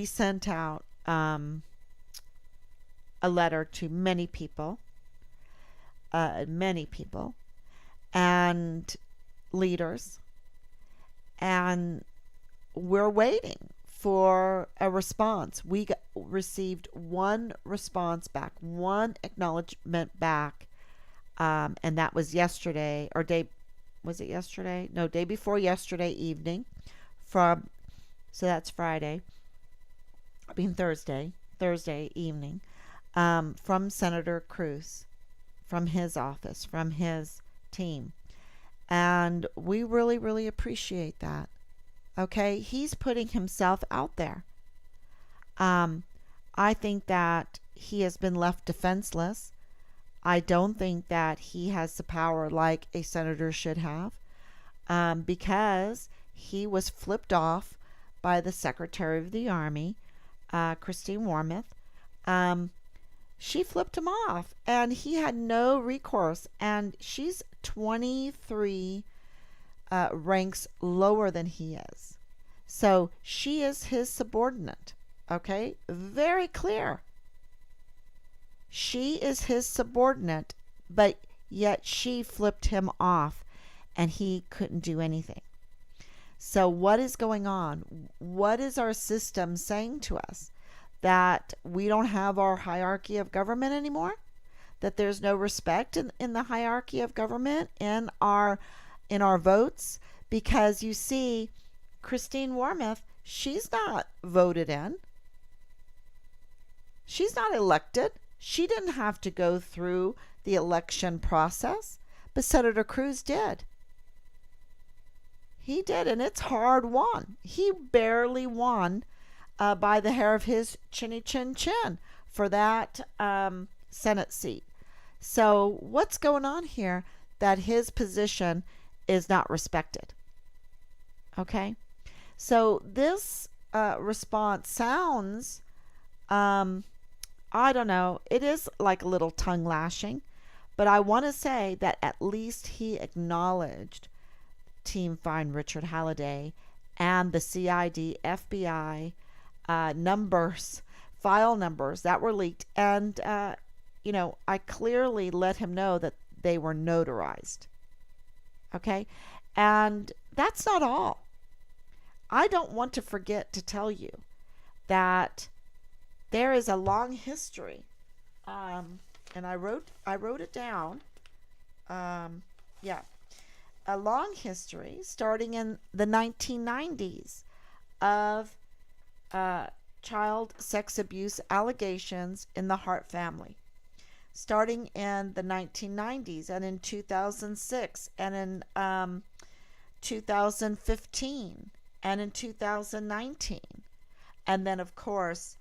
sent out a letter to many people and leaders, and we're waiting for a response. We received one response back, one acknowledgement back, and that was yesterday, or was it yesterday? No, day before yesterday evening, so that's Thursday evening, from Senator Cruz, from his office, from his team. And we really, really appreciate that. Okay, he's putting himself out there. I think that he has been left defenseless. I don't think that he has the power like a senator should have, because he was flipped off by the Secretary of the Army, Christine Wormuth. She flipped him off, and he had no recourse. And she's 23 ranks lower than he is. So she is his subordinate. Okay? Very clear. She is his subordinate, but yet she flipped him off and he couldn't do anything. So, what is going on? What is our system saying to us? That we don't have our hierarchy of government anymore? That there's no respect in the hierarchy of government in our votes? Because you see, Christine Wormuth, she's not voted in. She's not elected. She didn't have to go through the election process, but Senator Cruz did. He did, and it's hard won. He barely won by the hair of his chinny chin chin for that Senate seat. So what's going on here? That his position is not respected. Okay, so this response sounds, I don't know, it is like a little tongue lashing, but I want to say that at least he acknowledged Team Find Richard Halliday and the CID, FBI numbers, file numbers that were leaked. And, I clearly let him know that they were notarized. Okay? And that's not all. I don't want to forget to tell you that there is a long history, and I wrote it down. A long history starting in the 1990s of child sex abuse allegations in the Hart family. Starting in the 1990s and in 2006 and in 2015 and in 2019. And then, of course,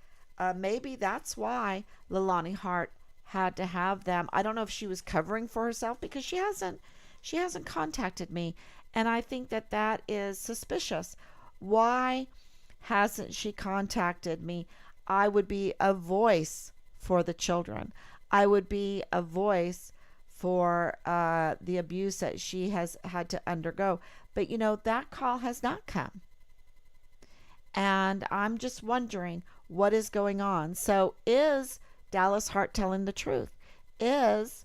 maybe that's why Leilani Hart had to have them. I don't know if she was covering for herself, because she hasn't contacted me, and I think that is suspicious. Why hasn't she contacted me? I would be a voice for the children. I would be a voice for the abuse that she has had to undergo. But that call has not come. And I'm just wondering what is going on. So is Dallas Hart telling the truth? Is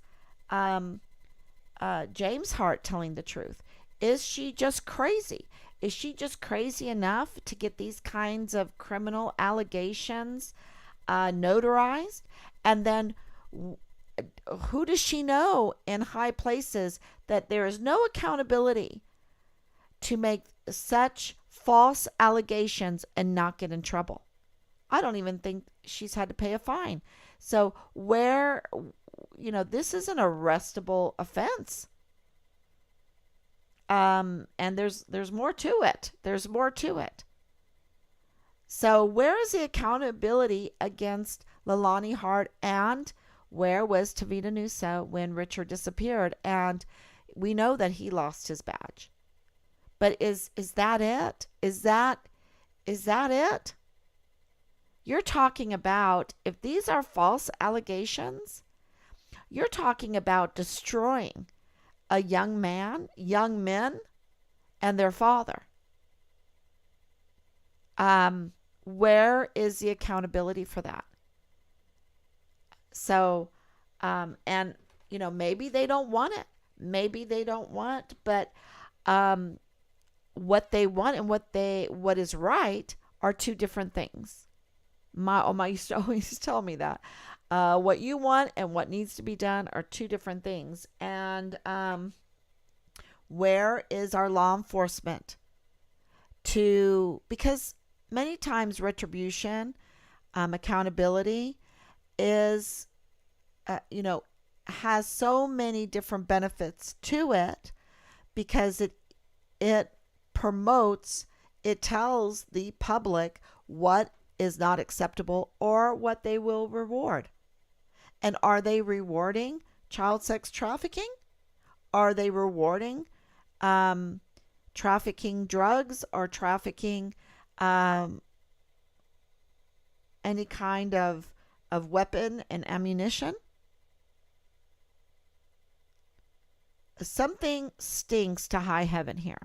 James Hart telling the truth? Is she just crazy? Is she just crazy enough to get these kinds of criminal allegations notarized? And then who does she know in high places that there is no accountability to make such false allegations and not get in trouble? I don't even think she's had to pay a fine. So this is an arrestable offense. And there's more to it. There's more to it. So where is the accountability against Leilani Hart, and where was Tavita Nusa when Richard disappeared? And we know that he lost his badge. But is that it? Is that it? You're talking about, if these are false allegations, you're talking about destroying a young man, young men, and their father. Where is the accountability for that? So, maybe they don't want it. Maybe they don't want, but what they want and what is right are two different things. My Oma used to always tell me that. What you want and what needs to be done are two different things. And where is our law enforcement because many times retribution, accountability is, has so many different benefits to it, because it promotes, it tells the public what is not acceptable or what they will reward. And are they rewarding child sex trafficking? Are they rewarding trafficking drugs or trafficking any kind of weapon and ammunition? Something stinks to high heaven here.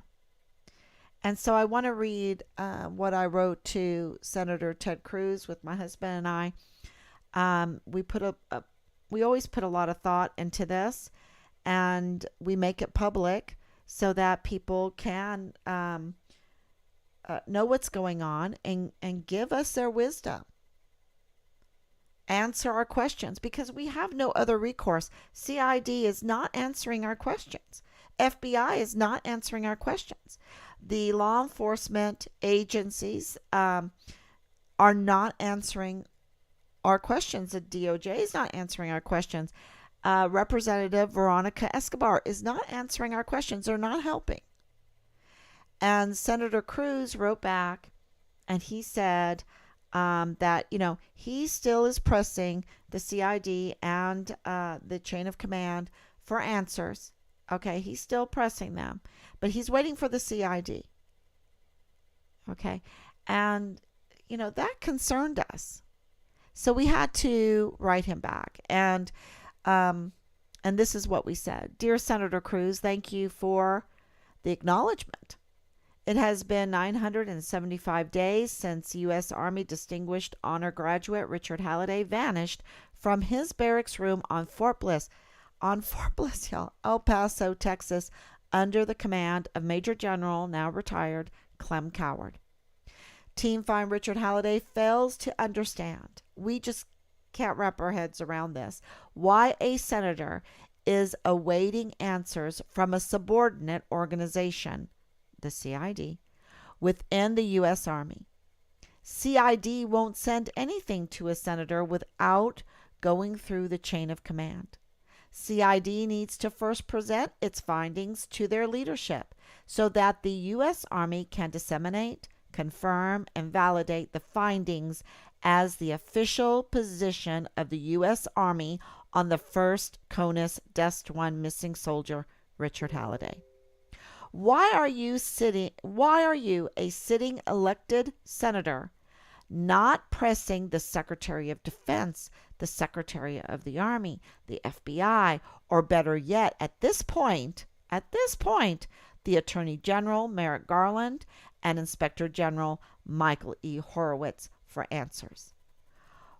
And so I want to read what I wrote to Senator Ted Cruz with my husband and I. We put we always put a lot of thought into this, and we make it public so that people can know what's going on and give us their wisdom, answer our questions, because we have no other recourse. CID is not answering our questions. FBI is not answering our questions. The law enforcement agencies are not answering our questions. The DOJ is not answering our questions. Representative Veronica Escobar is not answering our questions. They're not helping. And Senator Cruz wrote back and he said that, he still is pressing the CID and the chain of command for answers. Okay, he's still pressing them, but he's waiting for the CID. Okay, and, that concerned us. So we had to write him back. And this is what we said. Dear Senator Cruz, thank you for the acknowledgement. It has been 975 days since U.S. Army Distinguished Honor Graduate Richard Halliday vanished from his barracks room on Fort Bliss, y'all, El Paso, Texas, under the command of Major General, now retired, Clem Coward. Team Find Richard Halliday fails to understand. We just can't wrap our heads around this. Why a senator is awaiting answers from a subordinate organization, the CID, within the U.S. Army. CID won't send anything to a senator without going through the chain of command. CID needs to first present its findings to their leadership so that the U.S. Army can disseminate, confirm, and validate the findings as the official position of the U.S. Army on the first CONUS Dest 1 missing soldier, Richard Halliday. Why are you, a sitting elected senator, not pressing the Secretary of Defense, the Secretary of the Army, the FBI, or better yet, at this point, the Attorney General, Merrick Garland, and Inspector General Michael E. Horowitz for answers?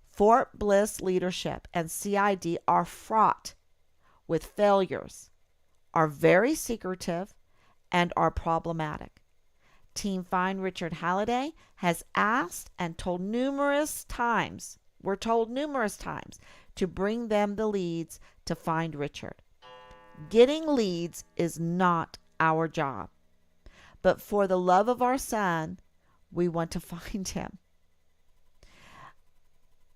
Fort Bliss leadership and CID are fraught with failures, are very secretive, and are problematic. Team Find Richard Halliday has asked and told numerous times, to bring them the leads to find Richard. Getting leads is not our job, but for the love of our son, we want to find him.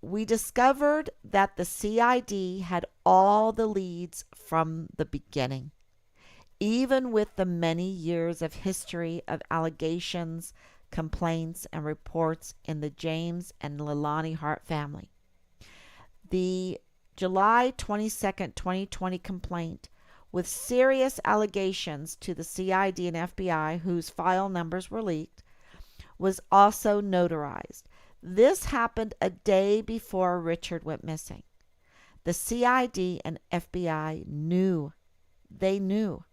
We discovered that the CID had all the leads from the beginning, even with the many years of history of allegations, complaints, and reports in the James and Leilani Hart family. The July 22nd, 2020 complaint with serious allegations to the CID and FBI, whose file numbers were leaked, was also notarized. This happened a day before Richard went missing. The CID and FBI knew. They knew.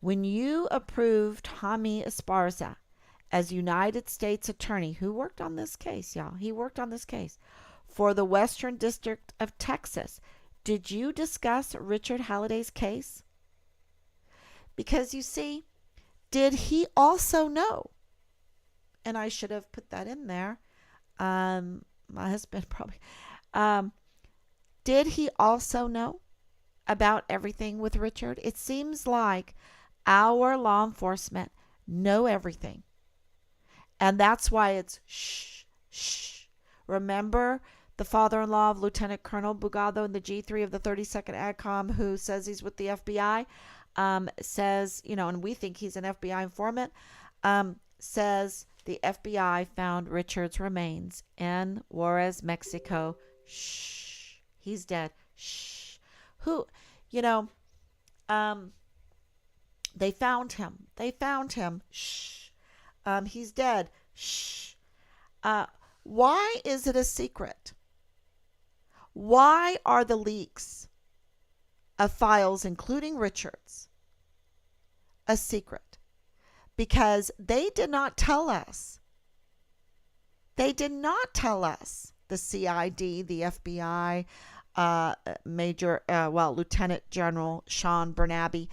When you approved Jaime Esparza as United States Attorney, who worked on this case, y'all, he worked on this case, for the Western District of Texas, did you discuss Richard Halliday's case? Because you see, did he also know? And I should have put that in there. My husband probably. Did he also know about everything with Richard? It seems like our law enforcement know everything. And that's why it's shh, shh. Remember the father-in-law of Lieutenant Colonel Bugado in the G3 of the 32nd ADCOM, who says he's with the FBI, says, and we think he's an FBI informant, says the FBI found Richard's remains in Juarez, Mexico. Shh. He's dead. Shh. Who, they found him. Shh. He's dead. Shh. Why is it a secret? Why are the leaks of files, including Richard's, a secret because they did not tell us. They did not tell us, the CID, the FBI, Lieutenant General Sean Bernabe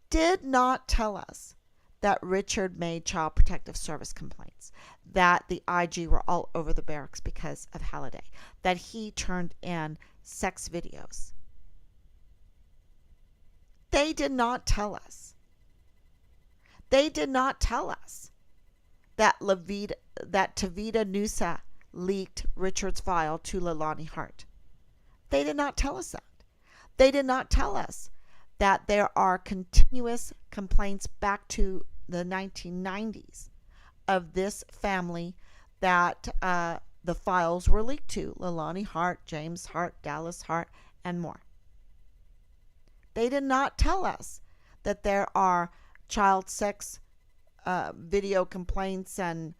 did not tell us that Richard made Child Protective Service complaints, that the IG were all over the barracks because of Halliday, that he turned in sex videos. They did not tell us. They did not tell us that Tavita Nusa leaked Richard's file to Leilani Hart. They did not tell us that. They did not tell us that there are continuous complaints back to the 1990s of this family that the files were leaked to. Leilani Hart, James Hart, Dallas Hart, and more. They did not tell us that there are child sex video complaints and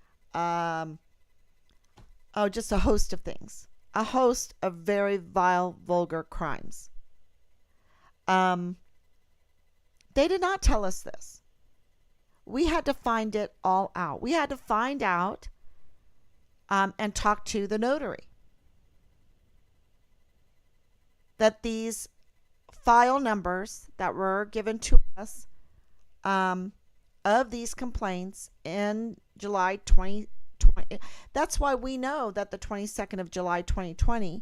just a host of things. A host of very vile, vulgar crimes. They did not tell us this. We had to find it all out. We had to find out and talk to the notary that these file numbers that were given to us of these complaints in July 2020. That's why we know that the 22nd of July 2020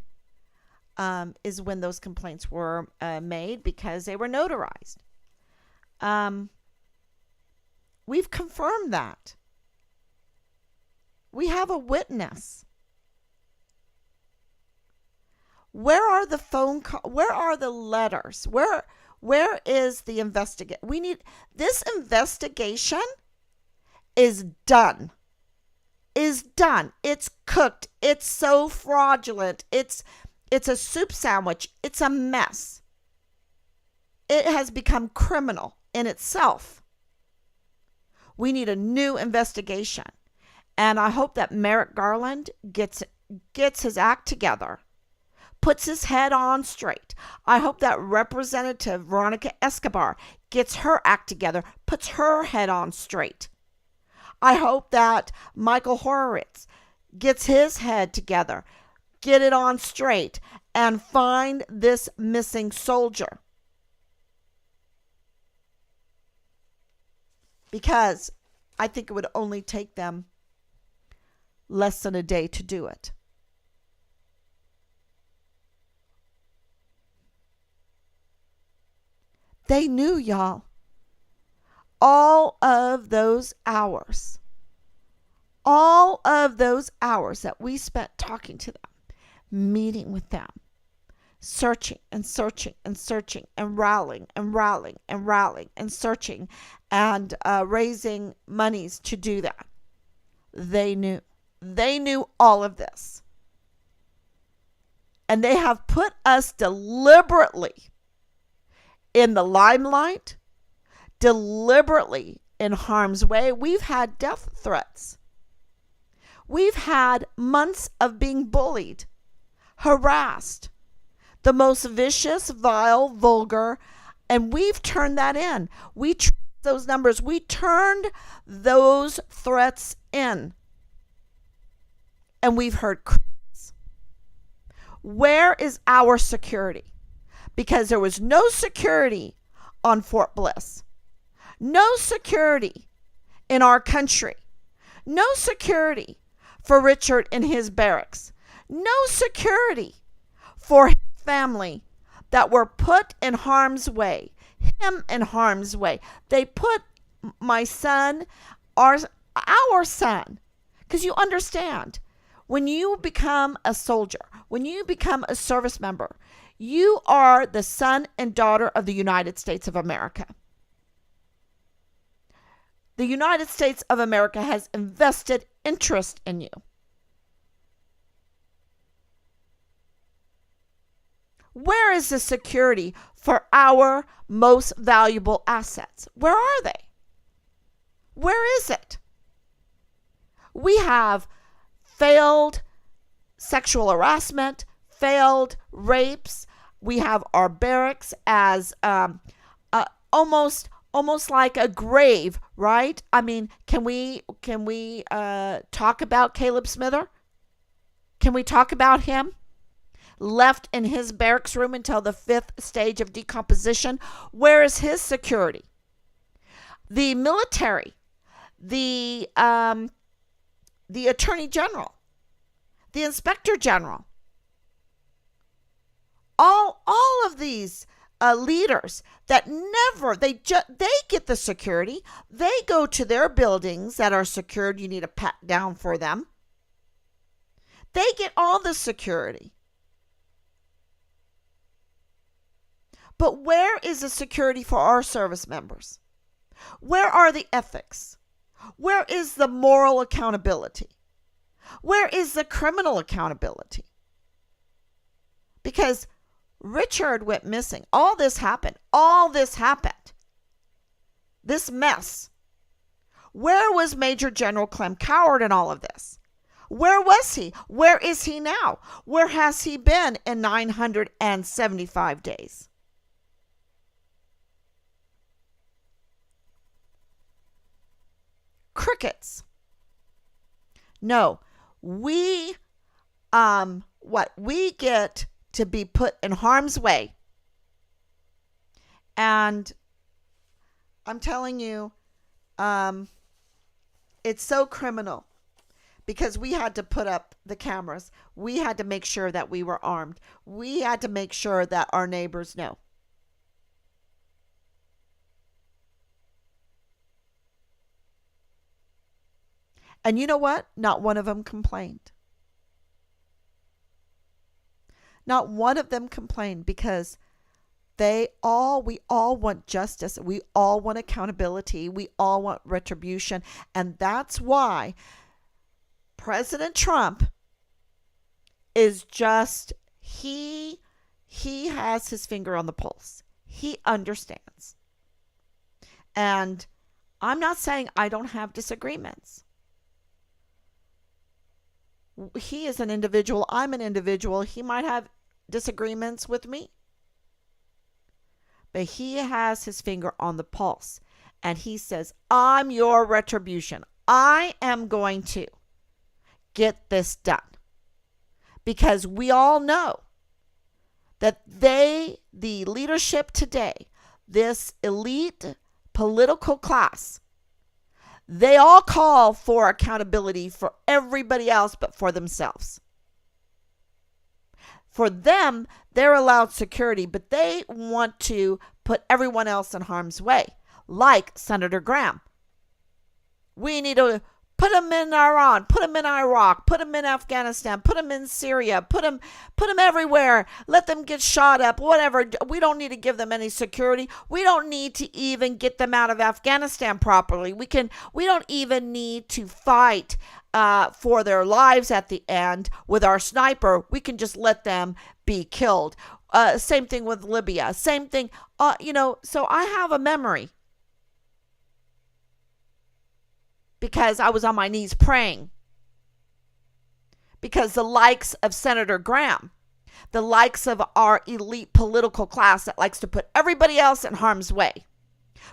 is when those complaints were made, because they were notarized. We've confirmed that. We have a witness. Where are the phone calls? Where are the letters? Where is the investigation? We need this investigation is done. Is done. It's cooked. It's so fraudulent. It's a soup sandwich. It's a mess. It has become criminal in itself. We need a new investigation. And I hope that Merrick Garland gets his act together, puts his head on straight. I hope that Representative Veronica Escobar gets her act together, puts her head on straight. I hope that Michael Horowitz gets his head together, get it on straight, and find this missing soldier. Because I think it would only take them less than a day to do it. They knew, y'all. All of those hours that we spent talking to them, meeting with them, searching and searching and searching and rallying and rallying and rallying and searching and raising monies to do that. They knew. They knew all of this. And they have put us deliberately in the limelight, deliberately in harm's way. We've had death threats. We've had months of being bullied, harassed, the most vicious, vile, vulgar, and we've turned that in. We turned those numbers. We turned those threats in. And we've heard cries. Where is our security? Because there was no security on Fort Bliss. No security in our country. No security for Richard in his barracks. No security for his family that were put in harm's way. Him in harm's way. They put my son, our son, because you understand, when you become a soldier, when you become a service member, you are the son and daughter of the United States of America. The United States of America has invested interest in you. Where is the security for our most valuable assets? Where are they? Where is it? We have failed sexual harassment, failed rapes. We have our barracks as almost almost like a grave, right? I mean, can we talk about Caleb Smither? Can we talk about him? Left in his barracks room until the 5th stage of decomposition. Where is his security? The military, the attorney general, the inspector general, all of these leaders that never they get the security. They go to their buildings that are secured. You need a pat down for them. They get all the security. But where is the security for our service members? Where are the ethics? Where is the moral accountability? Where is the criminal accountability? Because Richard went missing. All this happened. This mess. Where was Major General Clem Coward in all of this? Where was he? Where is he now? Where has he been in 975 days? Crickets. No, we get to be put in harm's way. And I'm telling you, it's so criminal because we had to put up the cameras. We had to make sure that we were armed. We had to make sure that our neighbors know. And you know what? Not one of them complained. Not one of them complained because we all want justice. We all want accountability. We all want retribution. And that's why President Trump is just, he has his finger on the pulse. He understands. And I'm not saying I don't have disagreements. He is an individual. I'm an individual. He might have disagreements with me. But he has his finger on the pulse. And he says, I'm your retribution. I am going to get this done. Because we all know that the leadership today, this elite political class, they all call for accountability for everybody else but for themselves. For them, they're allowed security, but they want to put everyone else in harm's way, like Senator Graham. We need to put them in Iran, put them in Iraq, put them in Afghanistan, put them in Syria, put them everywhere. Let them get shot up, whatever. We don't need to give them any security. We don't need to even get them out of Afghanistan properly. We don't even need to fight for their lives at the end with our sniper. We can just let them be killed. Same thing with Libya. Same thing. So I have a memory. Because I was on my knees praying. Because the likes of Senator Graham, the likes of our elite political class that likes to put everybody else in harm's way,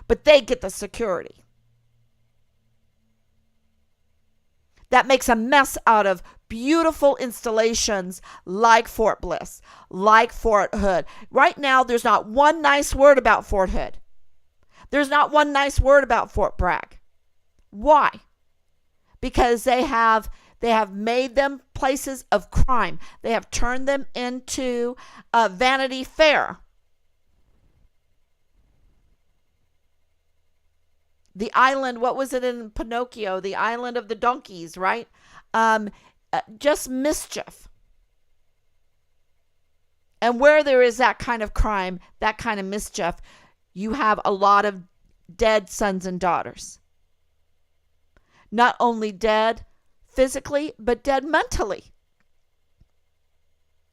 but they get the security. That makes a mess out of beautiful installations like Fort Bliss, like Fort Hood. Right now, there's not one nice word about Fort Hood. There's not one nice word about Fort Bragg. Why? Because they have made them places of crime. They have turned them into Vanity Fair. The island, what was it in Pinocchio? The island of the donkeys, right? Just mischief. And where there is that kind of crime, that kind of mischief, you have a lot of dead sons and daughters. Not only dead physically, but dead mentally.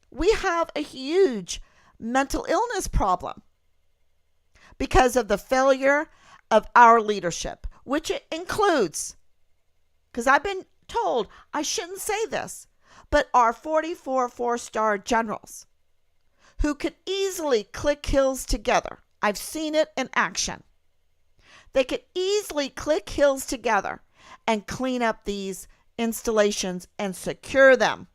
We have a huge mental illness problem because of the failure of our leadership, which includes, because I've been told I shouldn't say this, but our 44 four-star generals who could easily click heels together. I've seen it in action. They could easily click heels together and clean up these installations and secure them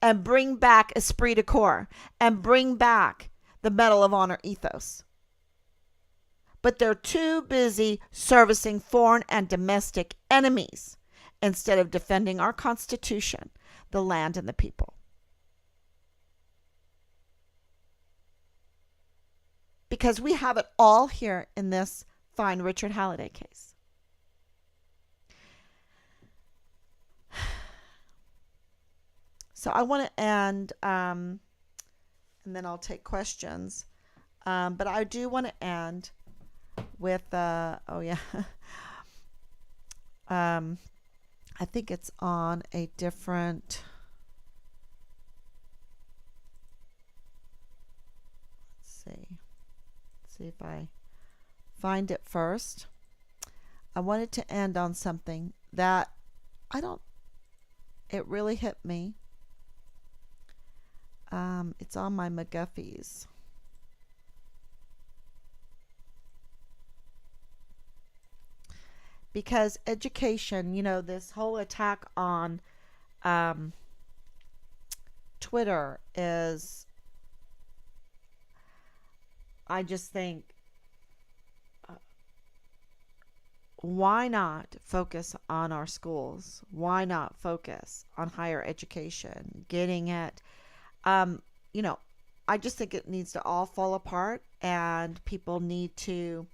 and bring back esprit de corps and bring back the Medal of Honor ethos. But they're too busy servicing foreign and domestic enemies instead of defending our Constitution, the land, and the people. Because we have it all here in this Find Richard Halliday case. So I want to end, and then I'll take questions. But I do want to end with, I think it's on a different, let's see if I find it first. I wanted to end on something that it really hit me. It's on my McGuffies. Because education, this whole attack on Twitter is, I just think, why not focus on our schools? Why not focus on higher education, getting it? I just think it needs to all fall apart, and people need to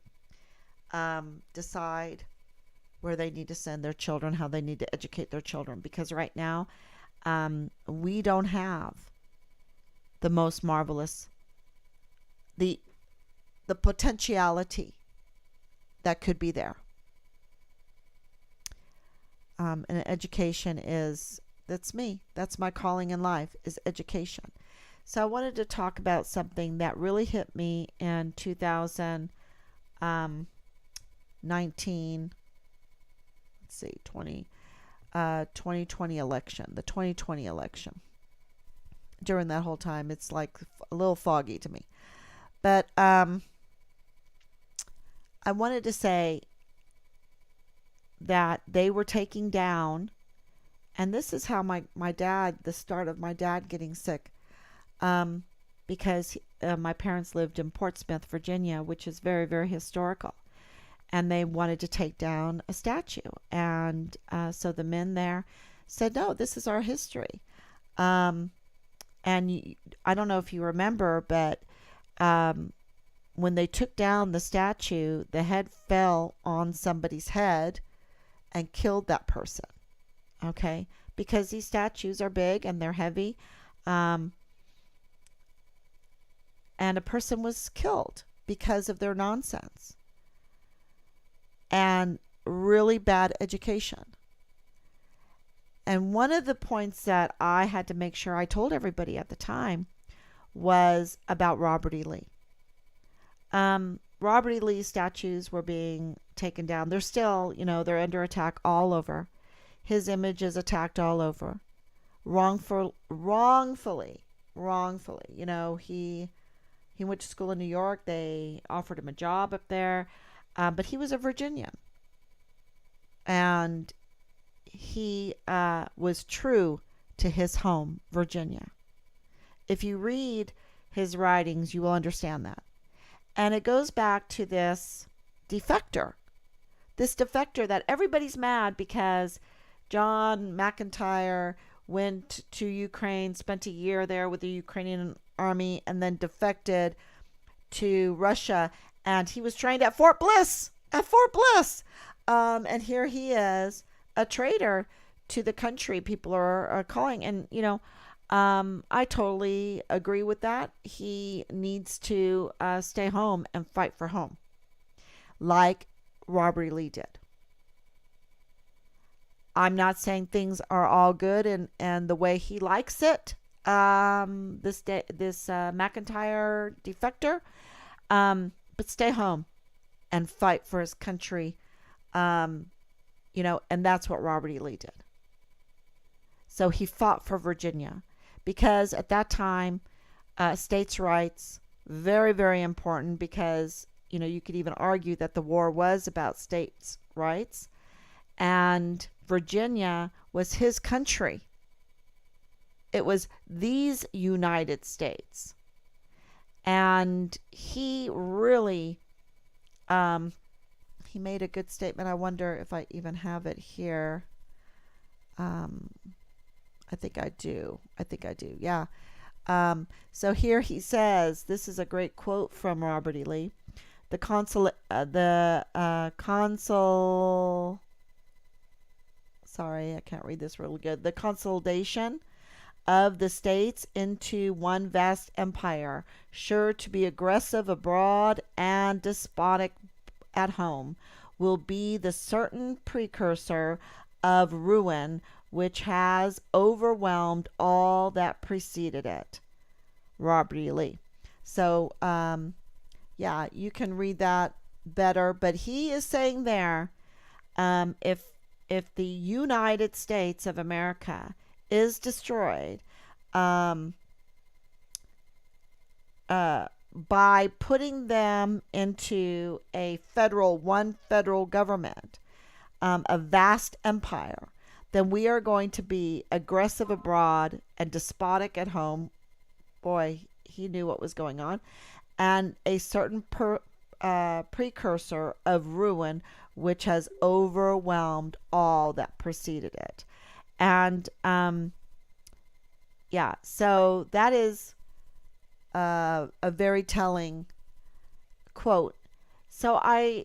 decide where they need to send their children, how they need to educate their children. Because right now, we don't have the most marvelous, the potentiality that could be there. And education that's me. That's my calling in life, is education. So I wanted to talk about something that really hit me in 2019. 2020 election, the 2020 election. During that whole time, it's like a little foggy to me. But I wanted to say that they were taking down, and this is how my dad, the start of my dad getting sick, because my parents lived in Portsmouth, Virginia, which is very, very historical. And they wanted to take down a statue. And so the men there said, no, this is our history. And I don't know if you remember, but when they took down the statue, the head fell on somebody's head and killed that person. Okay? Because these statues are big and they're heavy. And a person was killed because of their nonsense. And really bad education. And one of the points that I had to make sure I told everybody at the time was about Robert E. Lee. Robert E. Lee statues were being taken down. They're still, they're under attack all over. His image is attacked all over. Wrongfully. He went to school in New York. They offered him a job up there. But he was a Virginian. And he was true to his home, Virginia. If you read his writings, you will understand that. And it goes back to this defector. This defector that everybody's mad because John McIntyre went to Ukraine, spent a year there with the Ukrainian army, and then defected to Russia. And he was trained at Fort Bliss. And here he is, a traitor to the country. People are calling. And, I totally agree with that. He needs to stay home and fight for home, like Robert E. Lee did. I'm not saying things are all good and the way he likes it. This McIntyre defector. But stay home and fight for his country. And that's what Robert E. Lee did. So he fought for Virginia because at that time, states' rights, very, very important, because you could even argue that the war was about states' rights, and Virginia was his country. It was these United States. And he really, he made a good statement. I wonder if I even have it here. I think I do. Yeah. So here he says, this is a great quote from Robert E. Lee. The consul, sorry, I can't read this really good. The consolidation of the states into one vast empire, sure to be aggressive abroad and despotic at home, will be the certain precursor of ruin which has overwhelmed all that preceded it. Robert E. Lee. So, yeah, you can read that better, but he is saying there, if the United States of America is destroyed by putting them into one federal government, a vast empire, then we are going to be aggressive abroad and despotic at home. Boy, he knew what was going on. And a certain precursor of ruin which has overwhelmed all that preceded it. And yeah, so that is a very telling quote. So I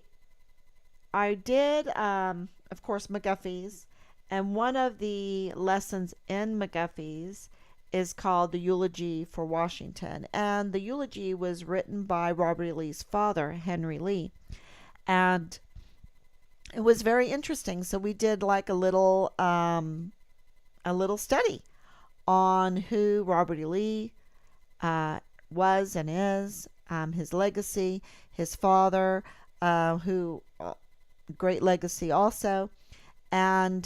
did, of course, McGuffey's, and one of the lessons in McGuffey's is called The Eulogy for Washington. And the eulogy was written by Robert E. Lee's father, Henry Lee. And it was very interesting. So we did like a little study on who Robert E. Lee was and is, his legacy, his father, who great legacy also, and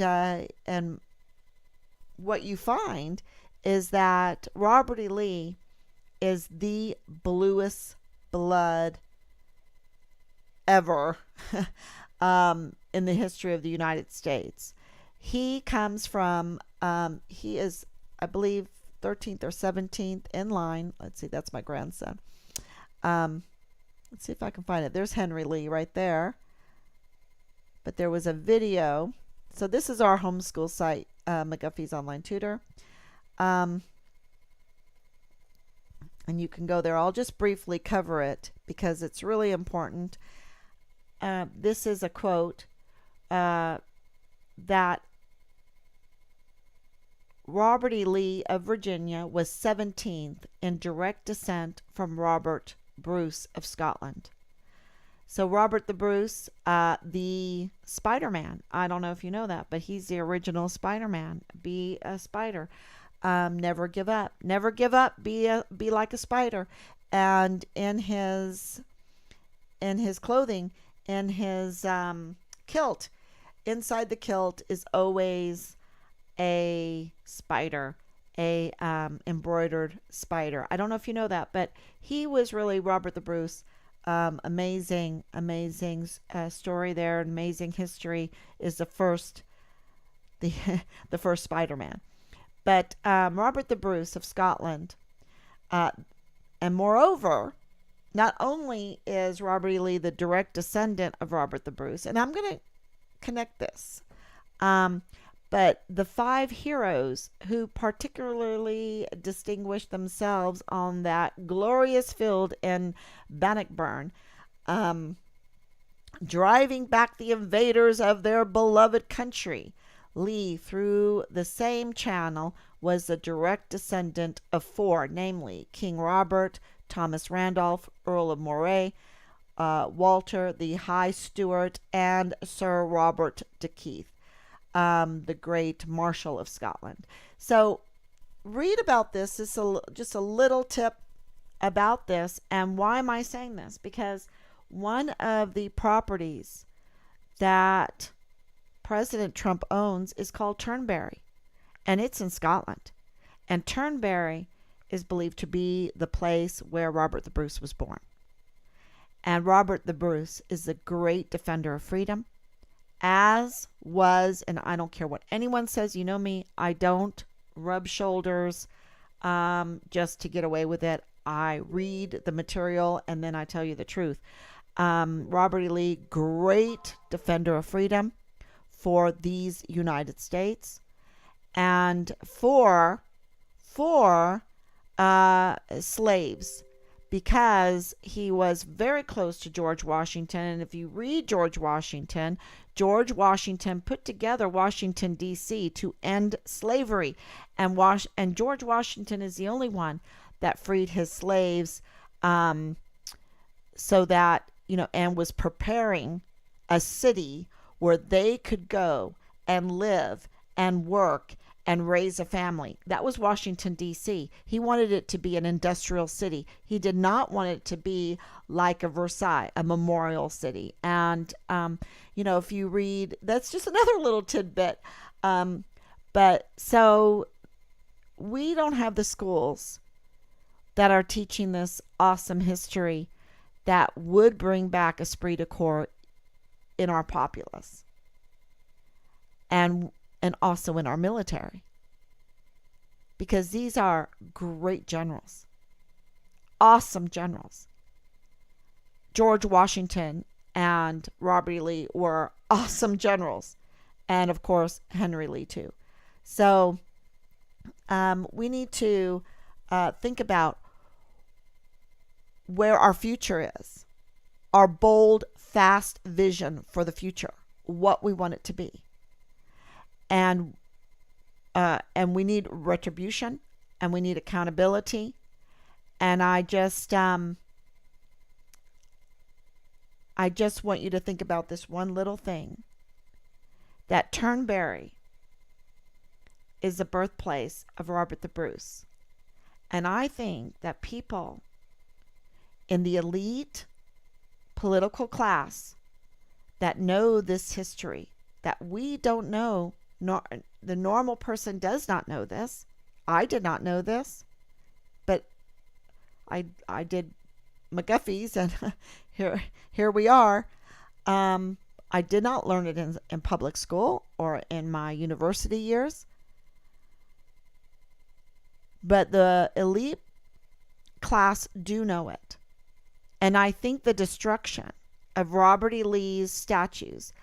what you find is that Robert E. Lee is the bluest blood ever in the history of the United States. He comes from, he is, I believe, 13th or 17th in line. Let's see, that's my grandson. Let's see if I can find it. There's Henry Lee right there. But there was a video. So this is our homeschool site, McGuffey's Online Tutor. And you can go there. I'll just briefly cover it because it's really important. This is a quote that Robert E. Lee of Virginia was 17th in direct descent from Robert Bruce of Scotland. So Robert the Bruce, the Spider-Man. I don't know if you know that, but he's the original Spider-Man. Be a spider. Never give up. Never give up. Be like a spider. And in his clothing, in his kilt, inside the kilt is always a spider, a embroidered spider. I don't know if you know that, but he was really Robert the Bruce. Amazing story there. Amazing history. Is the first Spider-Man. But Robert the Bruce of Scotland, and moreover, not only is Robert E. Lee the direct descendant of Robert the Bruce, and I'm going to connect this, but the 5 heroes who particularly distinguished themselves on that glorious field in Bannockburn, driving back the invaders of their beloved country, Lee, through the same channel, was the direct descendant of 4, namely King Robert, Thomas Randolph, Earl of Moray, Walter the High Steward, and Sir Robert de Keith, the great Marshal of Scotland. So read about this. This is just a little tip about this. And why am I saying this? Because one of the properties that President Trump owns is called Turnberry, and it's in Scotland. And Turnberry is believed to be the place where Robert the Bruce was born. And Robert the Bruce is a great defender of freedom, as was, and I don't care what anyone says, you know me, I don't rub shoulders just to get away with it. I read the material and then I tell you the truth. Robert E. Lee, great defender of freedom for these United States and for slaves, because he was very close to George Washington. And if you read George Washington put together Washington, D.C. to end slavery. And George Washington is the only one that freed his slaves, so that, and was preparing a city where they could go and live and work and raise a family. That was Washington, D.C. He wanted it to be an industrial city. He did not want it to be like a Versailles, a memorial city. And, if you read, that's just another little tidbit. But so we don't have the schools that are teaching this awesome history that would bring back esprit de corps in our populace. And also in our military, because these are great generals, awesome generals. George Washington and Robert E. Lee were awesome generals, and of course Henry Lee too. So we need to think about where our future is, our bold, fast vision for the future, what we want it to be. And we need retribution, and we need accountability. And I just want you to think about this one little thing, that Turnberry is the birthplace of Robert the Bruce. And I think that people in the elite political class that know this history, that we don't know, the normal person does not know this. I did not know this, but I did McGuffey's, and here we are. I did not learn it in public school or in my university years, but the elite class do know it. And I think the destruction of Robert E. Lee's statues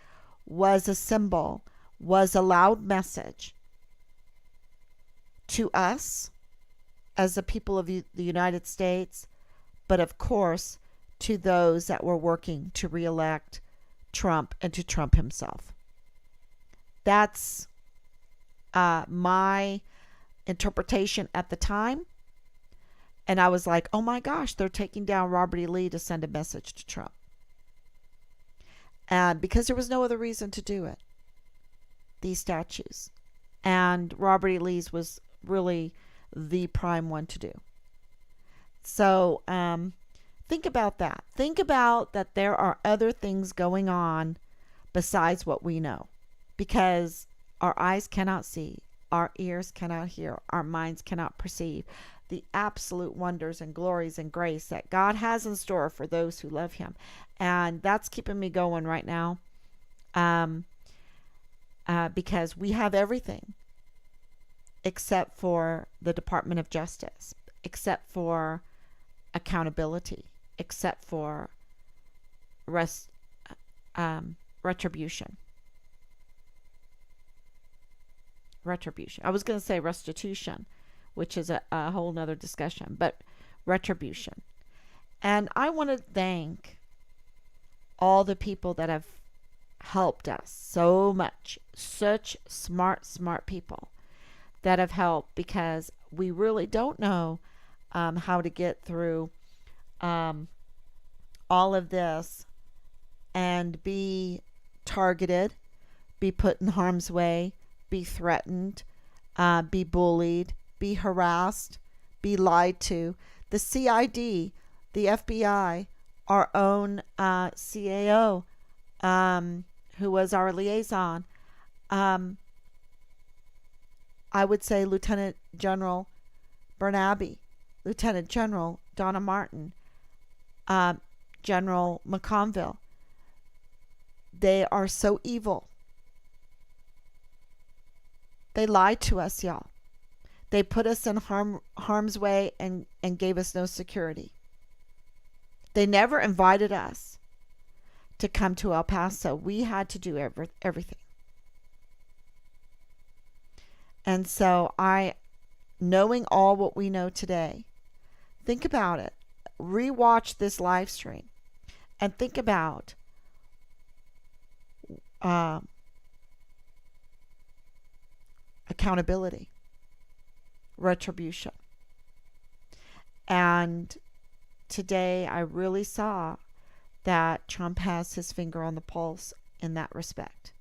was a symbol, was a loud message to us as the people of the United States, but of course to those that were working to reelect Trump and to Trump himself. That's my interpretation at the time. And I was like, oh my gosh, they're taking down Robert E. Lee to send a message to Trump. And because there was no other reason to do it, these statues. And Robert E. Lee's was really the prime one to do. So think about that. Think about that there are other things going on besides what we know. Because our eyes cannot see, our ears cannot hear, our minds cannot perceive the absolute wonders and glories and grace that God has in store for those who love him. And that's keeping me going right now. Because we have everything except for the Department of Justice, except for accountability, except for retribution. I was going to say restitution, which is a whole nother discussion, but retribution. And I want to thank all the people that have helped us so much, such smart people that have helped, because we really don't know how to get through all of this and be targeted, be put in harm's way, be threatened, be bullied, be harassed, be lied to. The CID, the FBI, our own CAO, who was our liaison, I would say Lieutenant General Bernabe, Lieutenant General Donna Martin, General McConville. They are so evil. They lied to us, y'all. They put us in harm's way and gave us no security. They never invited us to come to El Paso. We had to do everything. And so knowing all what we know today, think about it. Rewatch this live stream and think about accountability, retribution. And today I really saw that Trump has his finger on the pulse in that respect.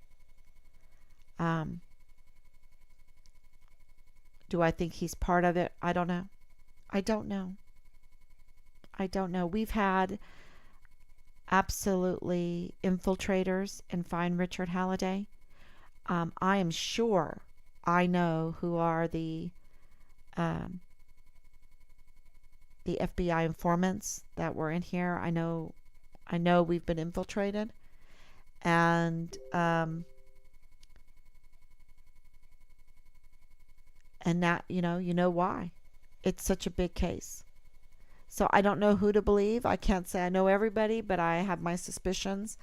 Do I think he's part of it? I don't know. I don't know. We've had absolutely infiltrators in Find Richard Halliday. I am sure I know who are the FBI informants that were in here. I know we've been infiltrated, and that you know why. It's such a big case. So I don't know who to believe. I can't say I know everybody, but I have my suspicions,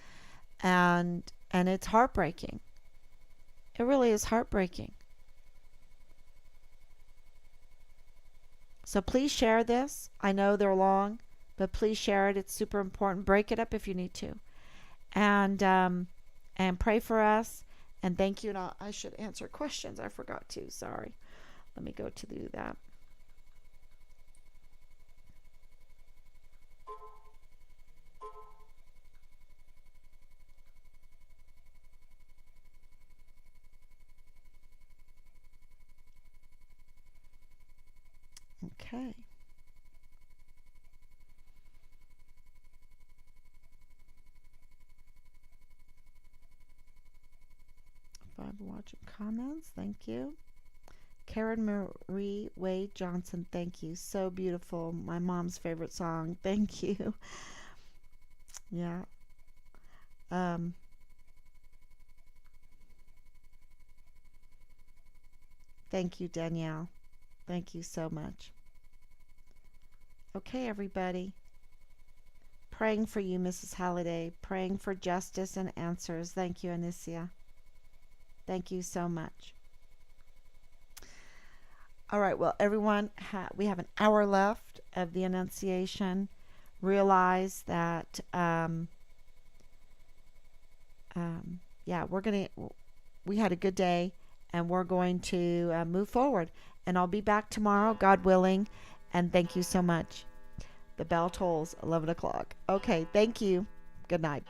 and it's heartbreaking. It really is heartbreaking. So please share this. I know they're long, but please share it. It's super important. Break it up if you need to, and pray for us. And thank you. And I should answer questions. I forgot to. Sorry. Let me go to do that. Okay. If I'm watching comments, thank you. Karen Marie Wade Johnson, thank you. So beautiful. My mom's favorite song. Thank you. Yeah. Thank you, Danielle. Thank you so much. Okay, everybody. Praying for you, Mrs. Halliday. Praying for justice and answers. Thank you, Anicia. Thank you so much. All right, well, everyone, we have an hour left of the Annunciation. Realize that, yeah, we had a good day, and we're going to move forward. And I'll be back tomorrow, God willing, and thank you so much. The bell tolls 11 o'clock. Okay, thank you. Good night.